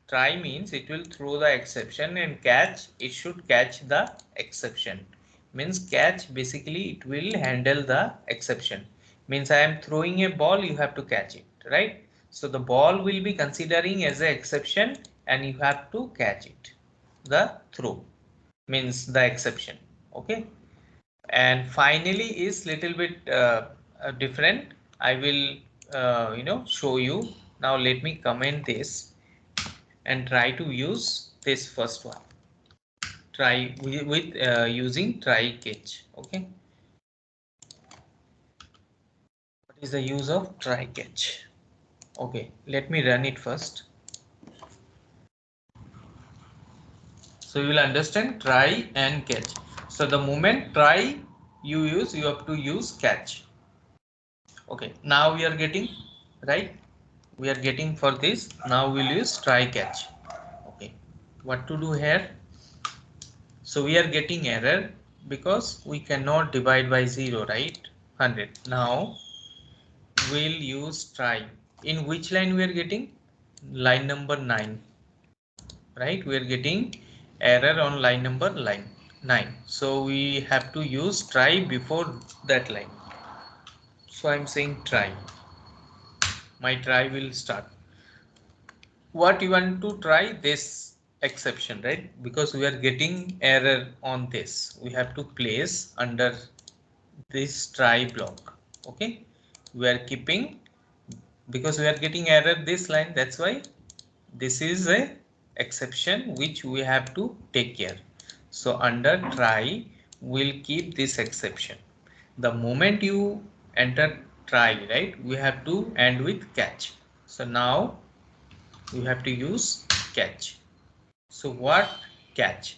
try means it will throw the exception, and catch, it should catch the exception, means catch, basically it will handle the exception, means I am throwing a ball, you have to catch it, right? So the ball will be considering as an exception and you have to catch it, the throw means the exception. Okay, and finally is little bit different. I will show you. Now let me comment this and try to use this first one, try with using TryCatch. Okay, what is the use of TryCatch? Okay, let me run it first, so you will understand try and catch. So the moment try you have to use catch. Okay, now we are getting, right, we are getting for this. Now we'll use try catch. Okay, what to do here? So we are getting error because we cannot divide by 0, right? 100. Now will use try. In which line we are getting? Line number 9, right? We are getting error on line number 9. So we have to use try before that line. So I'm saying try. My try will start. What you want to try? This exception, right? Because we are getting error on this. We have to place under this try block. Okay. We are keeping, because we are getting error this line, that's why this is a exception which we have to take care. So under try we'll keep this exception. The moment you enter try, right, we have to end with catch. So now we have to use catch. So what catch?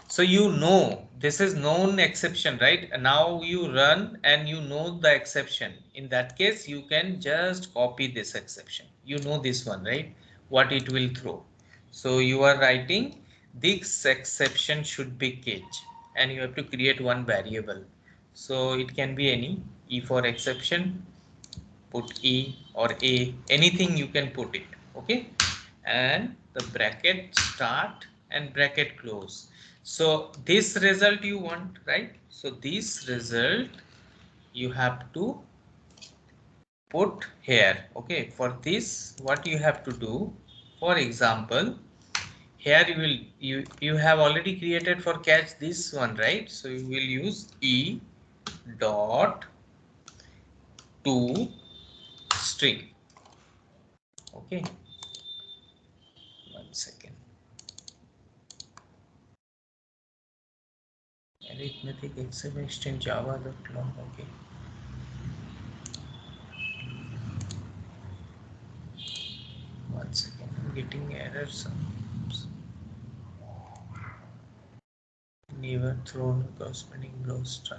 So you know this is known exception, right? Now you run and you know the exception. In that case, you can just copy this exception. You know this one, right? What it will throw. So you are writing this exception should be catch, and you have to create one variable. So it can be any E for exception, put E or A, anything you can put it. Okay, and the bracket start and bracket close. So this result you want, right? So this result you have to put here. Okay, for this what you have to do, for example, here you have already created for catch this one, right? So you will use E dot to string. Okay, one second. Arithmetic Exception Java.long. Okay. One second. I'm getting errors. Never thrown corresponding blows. Try.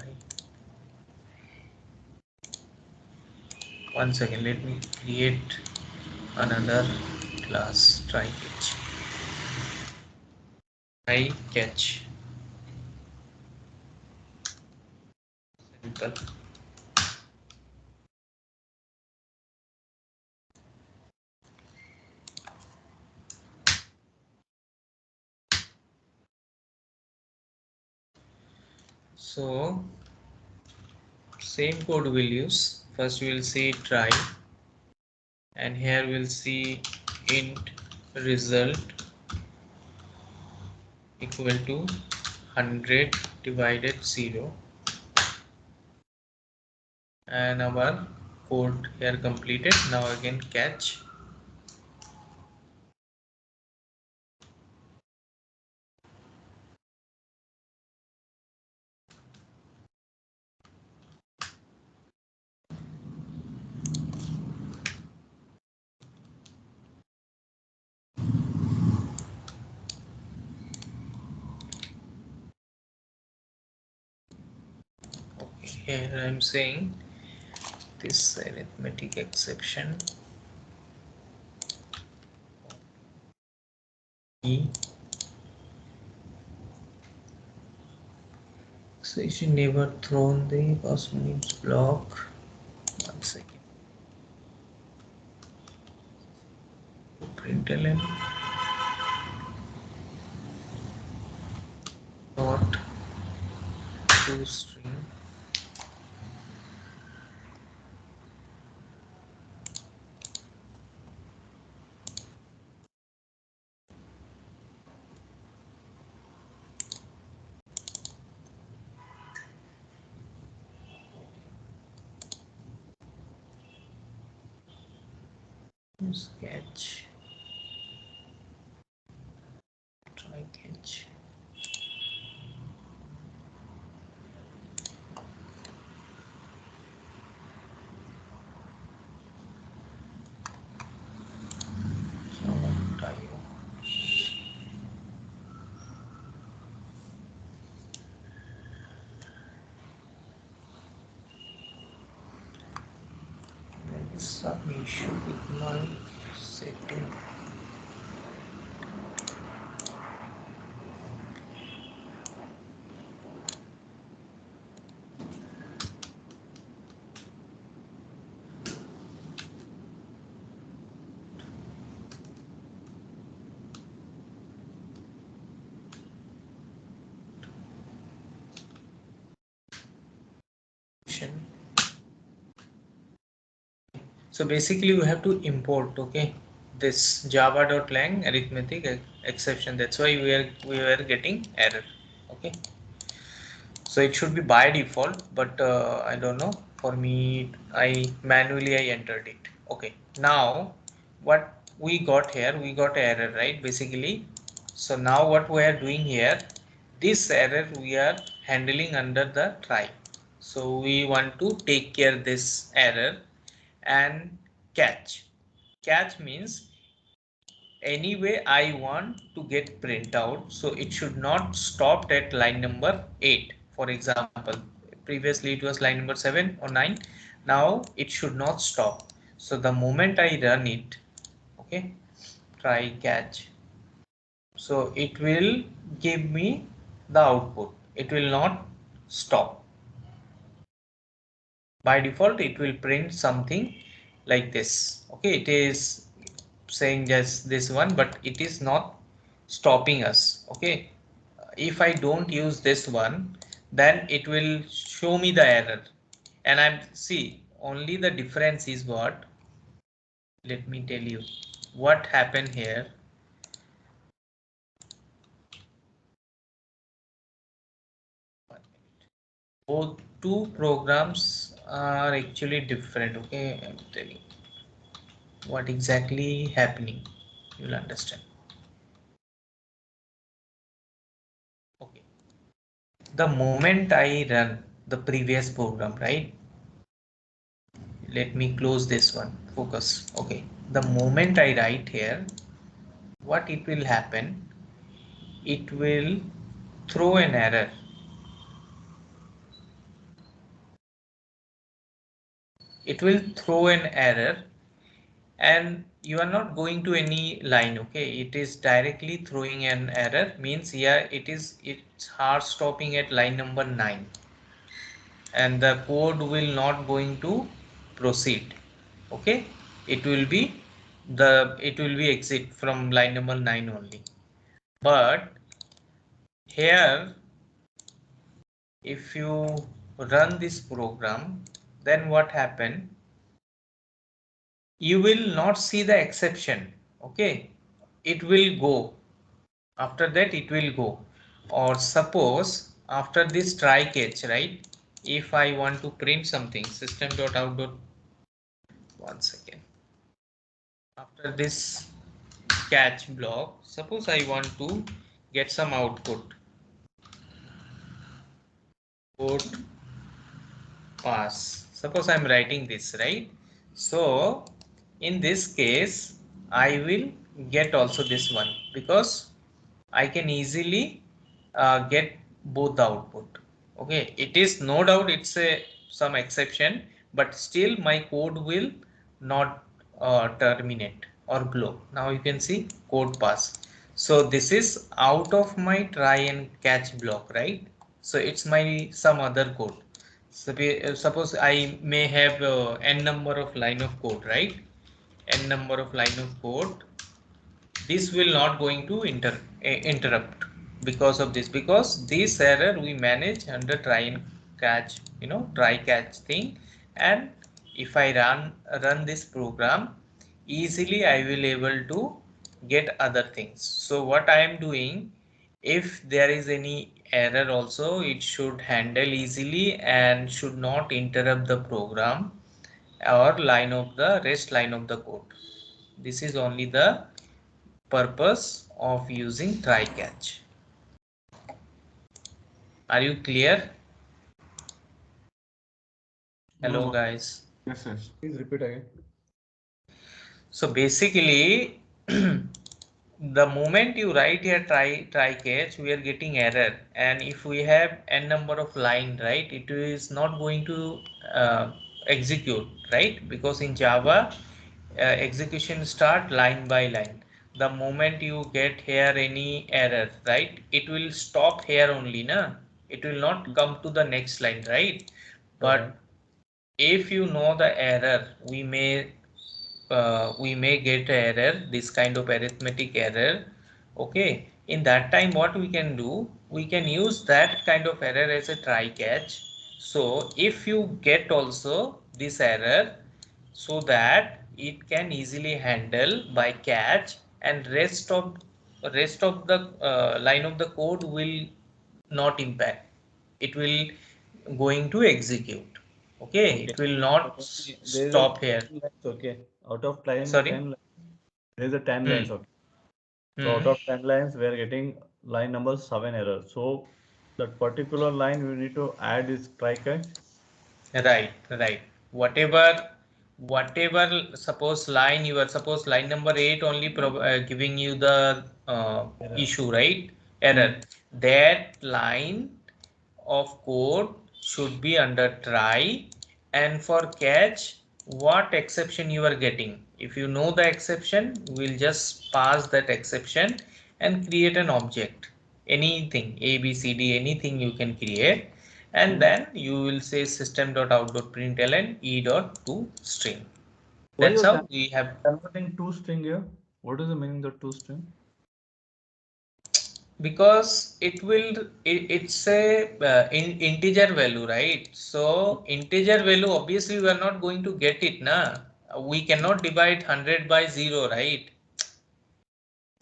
One second. Let me create another class. TryCatch. TryCatch. Simple. So same code we'll use. First we'll see try, and here we'll see int result equal to 100 divided 0, and our code here completed. Now again catch. Okay, here I'm saying this arithmetic exception E. So you should never thrown the cosmetics block. One second. Println dot to string catch. Try catch. There is some issue with my setting. exception. So basically you have to import, okay, this java.lang arithmetic exception. That's why we were getting error. Okay, so it should be by default, but I don't know, for me I entered it. Okay, now what we got here, we got error, right, basically. So now what we are doing here, this error we are handling under the try. So we want to take care this error and catch. Catch means anyway I want to get print out, so it should not stop at line number 8. For example, previously it was line number 7 or 9. Now it should not stop. So the moment I run it, okay, try catch, so it will give me the output. It will not stop. By default it will print something like this. Okay, it is saying just this one, but it is not stopping us. Okay, if I don't use this one, then it will show me the error. And I'm see only the difference is what, let me tell you what happened here. Both two programs are actually different. Okay, I'm telling what exactly happening, you'll understand. Okay, the moment I run the previous program, right, let me close this one, focus. Okay, the moment I write here, what it will happen, it will throw an error. It will throw an error, and you are not going to any line. Okay, it is directly throwing an error, means here it's hard stopping at line number 9, and the code will not going to proceed. Okay, it will be exit from line number 9 only. But here if you run this program, then what happen, you will not see the exception. Okay, it will go, after that it will go. Or suppose after this try catch, right, if I want to print something, system.out. One second. After this catch block, suppose I want to get some output, code pass. Suppose I'm writing this, right? So in this case, I will get also this one, because I can easily get both the output. Okay, it is no doubt it's a some exception, but still my code will not terminate or blow. Now you can see code pass. So this is out of my try and catch block, right? So it's my some other code. Suppose I may have n number of line of code, right? N number of line of code. This will not going to interrupt because of this, because this error we manage under try and catch, try catch thing. And if I run this program, easily I will able to get other things. So what I am doing, if there is any error also, it should handle easily and should not interrupt the program or line of the rest line of the code. This is only the purpose of using TryCatch. Are you clear? Hello No. guys. Yes, yes. Please repeat again. So basically the moment you write here try catch, we are getting error, and if we have n number of line, right, it is not going to execute, right, because in Java execution start line by line. The moment you get here any error, right, it will stop here only, na, it will not come to the next line, right? But if you know the error, we may get error, this kind of arithmetic error. Okay, in that time what we can do, we can use that kind of error as a try catch, So if you get also this error, so that it can easily handle by catch, and rest of the line of the code will not impact. It will going to execute. Okay, Okay. it will not There is a stop here. 10 lines, okay. Out of 10, Sorry. 10 there is a 10 lines, Hmm. okay. So out Hmm. of 10 lines, we are getting line number 7 error. So that particular line we need to add is try catch. Right, right. Whatever, suppose line you are, suppose line number 8 only giving you the Error. issue, right? Hmm. Error. That line of code should be under try, and for catch, what exception you are getting. If you know the exception, we'll just pass that exception and create an object. Anything, A, B, C, D, anything you can create, and Hmm. then you will say system.out.println e.toString. Why That's you how we have, converting to string here? What is the meaning of to string? because it's a integer value, right? So integer value, obviously we are not going to get it na. We cannot divide 100 by 0, right?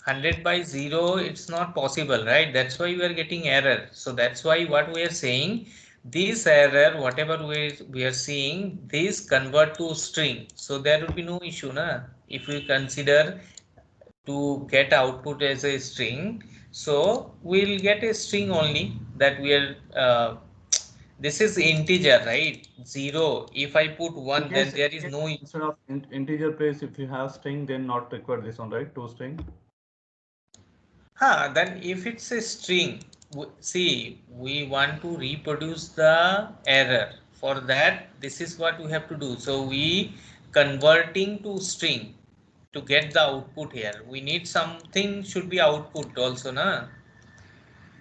100 by 0, it's not possible, right? That's why we are getting error. So that's why what we are saying, this error, whatever we are seeing, this convert to string. So there will be no issue na, if we consider to get output as a string. So we'll get a string only, that we are this is integer, right? 0. If I put 1, then there In is case no. instead of integer place, if you have string, then not require this one, right? To string. Then if it's a string, see, we want to reproduce the error. For that, this is what we have to do. So we converting to string to get the output here. We need something should be output also, na?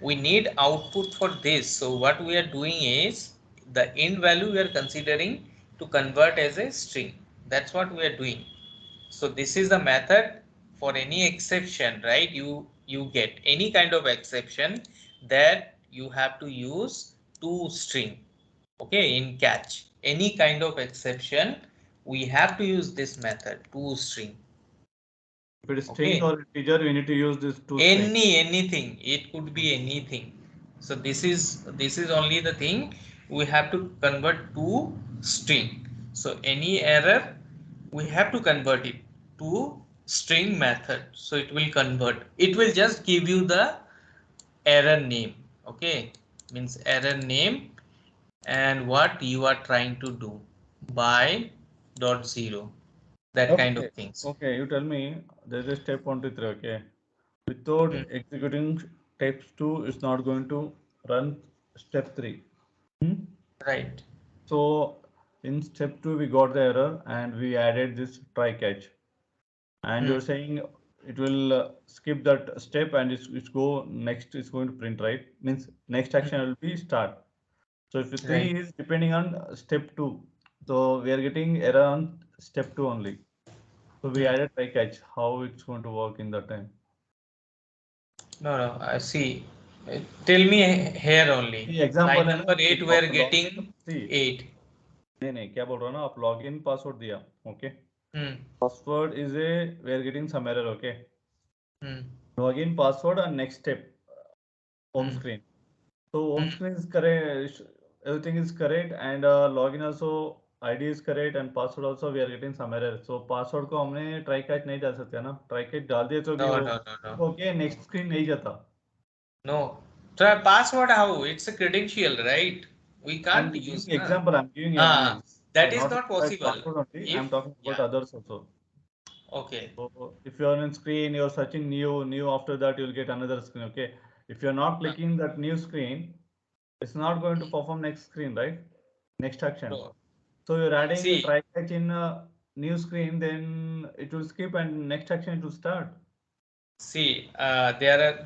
We need output for this. So what we are doing is the int value we are considering to convert as a string. That's what we are doing. So this is the method for any exception, right? You get any kind of exception that you have to use to string. Okay, in catch, any kind of exception, we have to use this method to string. If it is string Okay, or integer, we need to use this to string. anything, it could be anything. So this is only the thing we have to convert to string. So any error, we have to convert it to string method, so it will convert, it will just give you the error name. Okay, means error name and what you are trying to do by dot zero, that kind of Okay. things. Okay, you tell me there is a step 1 to 3, okay. Without Hmm, executing steps 2, it's not going to run step 3. Hmm? right. So in step 2, we got the error and we added this try catch. And Hmm, you're saying it will skip that step and it's go next, it's going to print, right? Means next hmm, action will be start. So if the 3 right. is depending on step 2, so we are getting error on step 2 only. So we Hmm. added try catch. How it's going to work in that time? No, no, I see. Tell me here only. ये example Line है number ना, 8, we are login getting C 8. नहीं नहीं क्या बोल रहा हूँ ना, आप लॉगिन पासवर्ड दिया, okay, Hmm, password is a we are getting some error, okay, hmm, login password and next step home hmm, screen. So home hmm. screen is correct, everything is correct, and login also ID is correct and password also we are getting some error. So password को हमने try catch नहीं डाल सकते ना, try catch डाल दिया तो भी No, वो no, no, no. Okay next screen नहीं जाता. No. Try password how? It's a credential, right? We I'm can't use, giving na? example, I'm giving an That is not not about possible. password only, I'm If, talking about yeah, others also. okay. So if you're on screen, you're searching new, after that you'll get another screen, okay. If you're not Uh, clicking that new screen, it's not going to perform next screen, right? Next action. no. So you're adding a See, try catch in a new screen, then it will skip and next action it will start.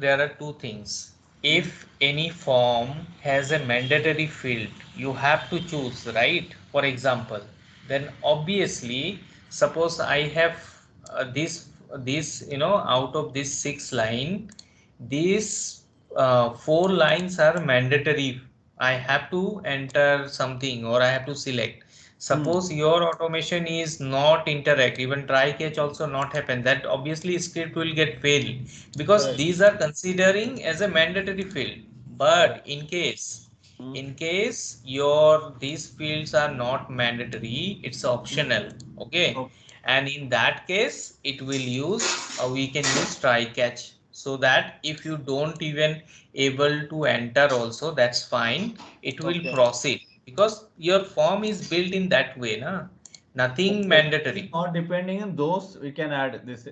there are two things. Hmm? If any form has a mandatory field, you have to choose, right? For example, then obviously, suppose I have this out of this 6 line, these 4 lines are mandatory. I have to enter something or I have to select. Suppose your automation is not interact, even try catch also not happen. That obviously script will get failed because Correct. these are considering as a mandatory field. But Correct. in case your these fields are not mandatory, it's optional. Okay. Okay. And in that case, it will use we can use try catch so that if you don't even able to enter also, that's fine, it will Okay. proceed because your form is built in that way, na? Nothing Okay. It is mandatory. not depending on those. We can add this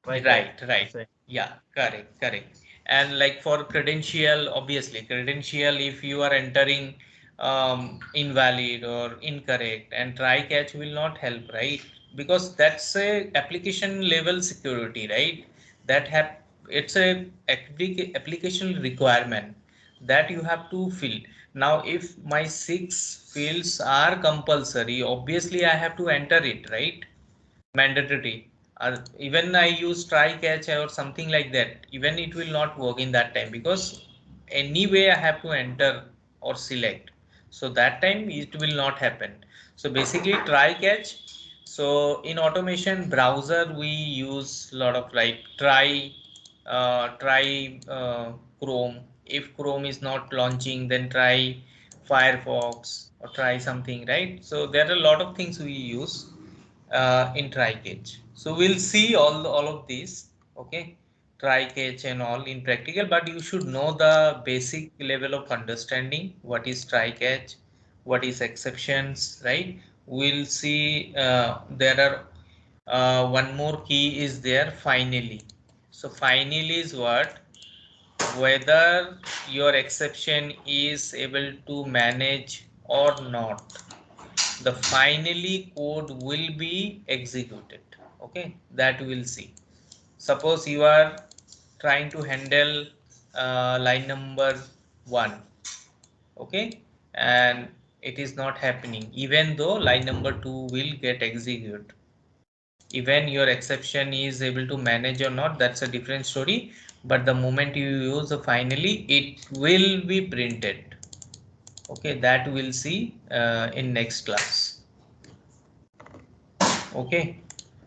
try catch. Right, right. Say. Yeah, correct, correct. And like for credential, obviously, credential, if you are entering invalid or incorrect, and try catch will not help, right? Because that's a application level security, right? That have it's a application requirement that you have to fill. Now, if my six fields are compulsory, obviously I have to enter it, right? Mandatory. Even I use try catch or something like that, even it will not work in that time because anyway I have to enter or select. So that time it will not happen. So basically try catch. So in automation browser we use a lot of like try Chrome. If Chrome is not launching, then try Firefox or try something, right? So there are a lot of things we use in TryCatch. So we'll see all of these, okay, TryCatch and all in practical, but you should know the basic level of understanding what is TryCatch, what is exceptions, right? We'll see there are one more key is there finally. So finally is what? Whether your exception is able to manage or not, the finally code will be executed. Okay, that we'll see. Suppose you are trying to handle line number 1, okay, and it is not happening even though line number 2 will get executed. Even your exception is able to manage or not, that's a different story, but the moment you use the finally, it will be printed. Okay, that we'll see in next class. Okay,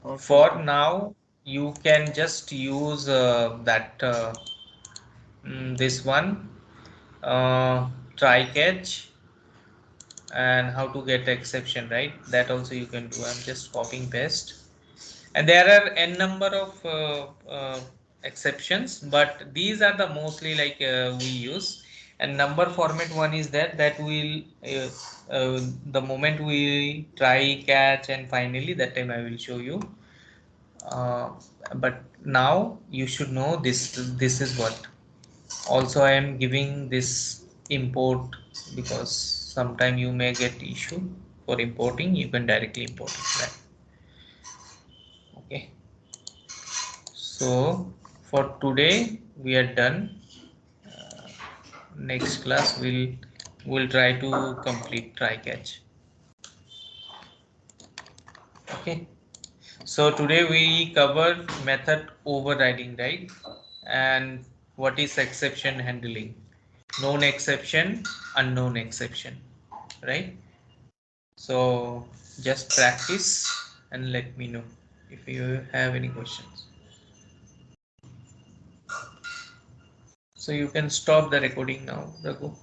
Okay. for now you can just use that this one try catch and how to get exception, right? That also you can do. I'm just copying paste, and there are n number of exceptions, but these are the mostly like we use. And number format one is that will the moment we try catch and finally that time I will show you. uh, but now you should know this is what. Also I am giving this import because sometime you may get issue for importing. You can directly import it, right? Okay, so for today we are done. uh, Next class we'll try to complete try catch. Okay, so today we covered method overriding, right? And what is exception handling, known exception, unknown exception, right? So just practice and let me know if you have any questions. So you can stop the recording now, Raghu.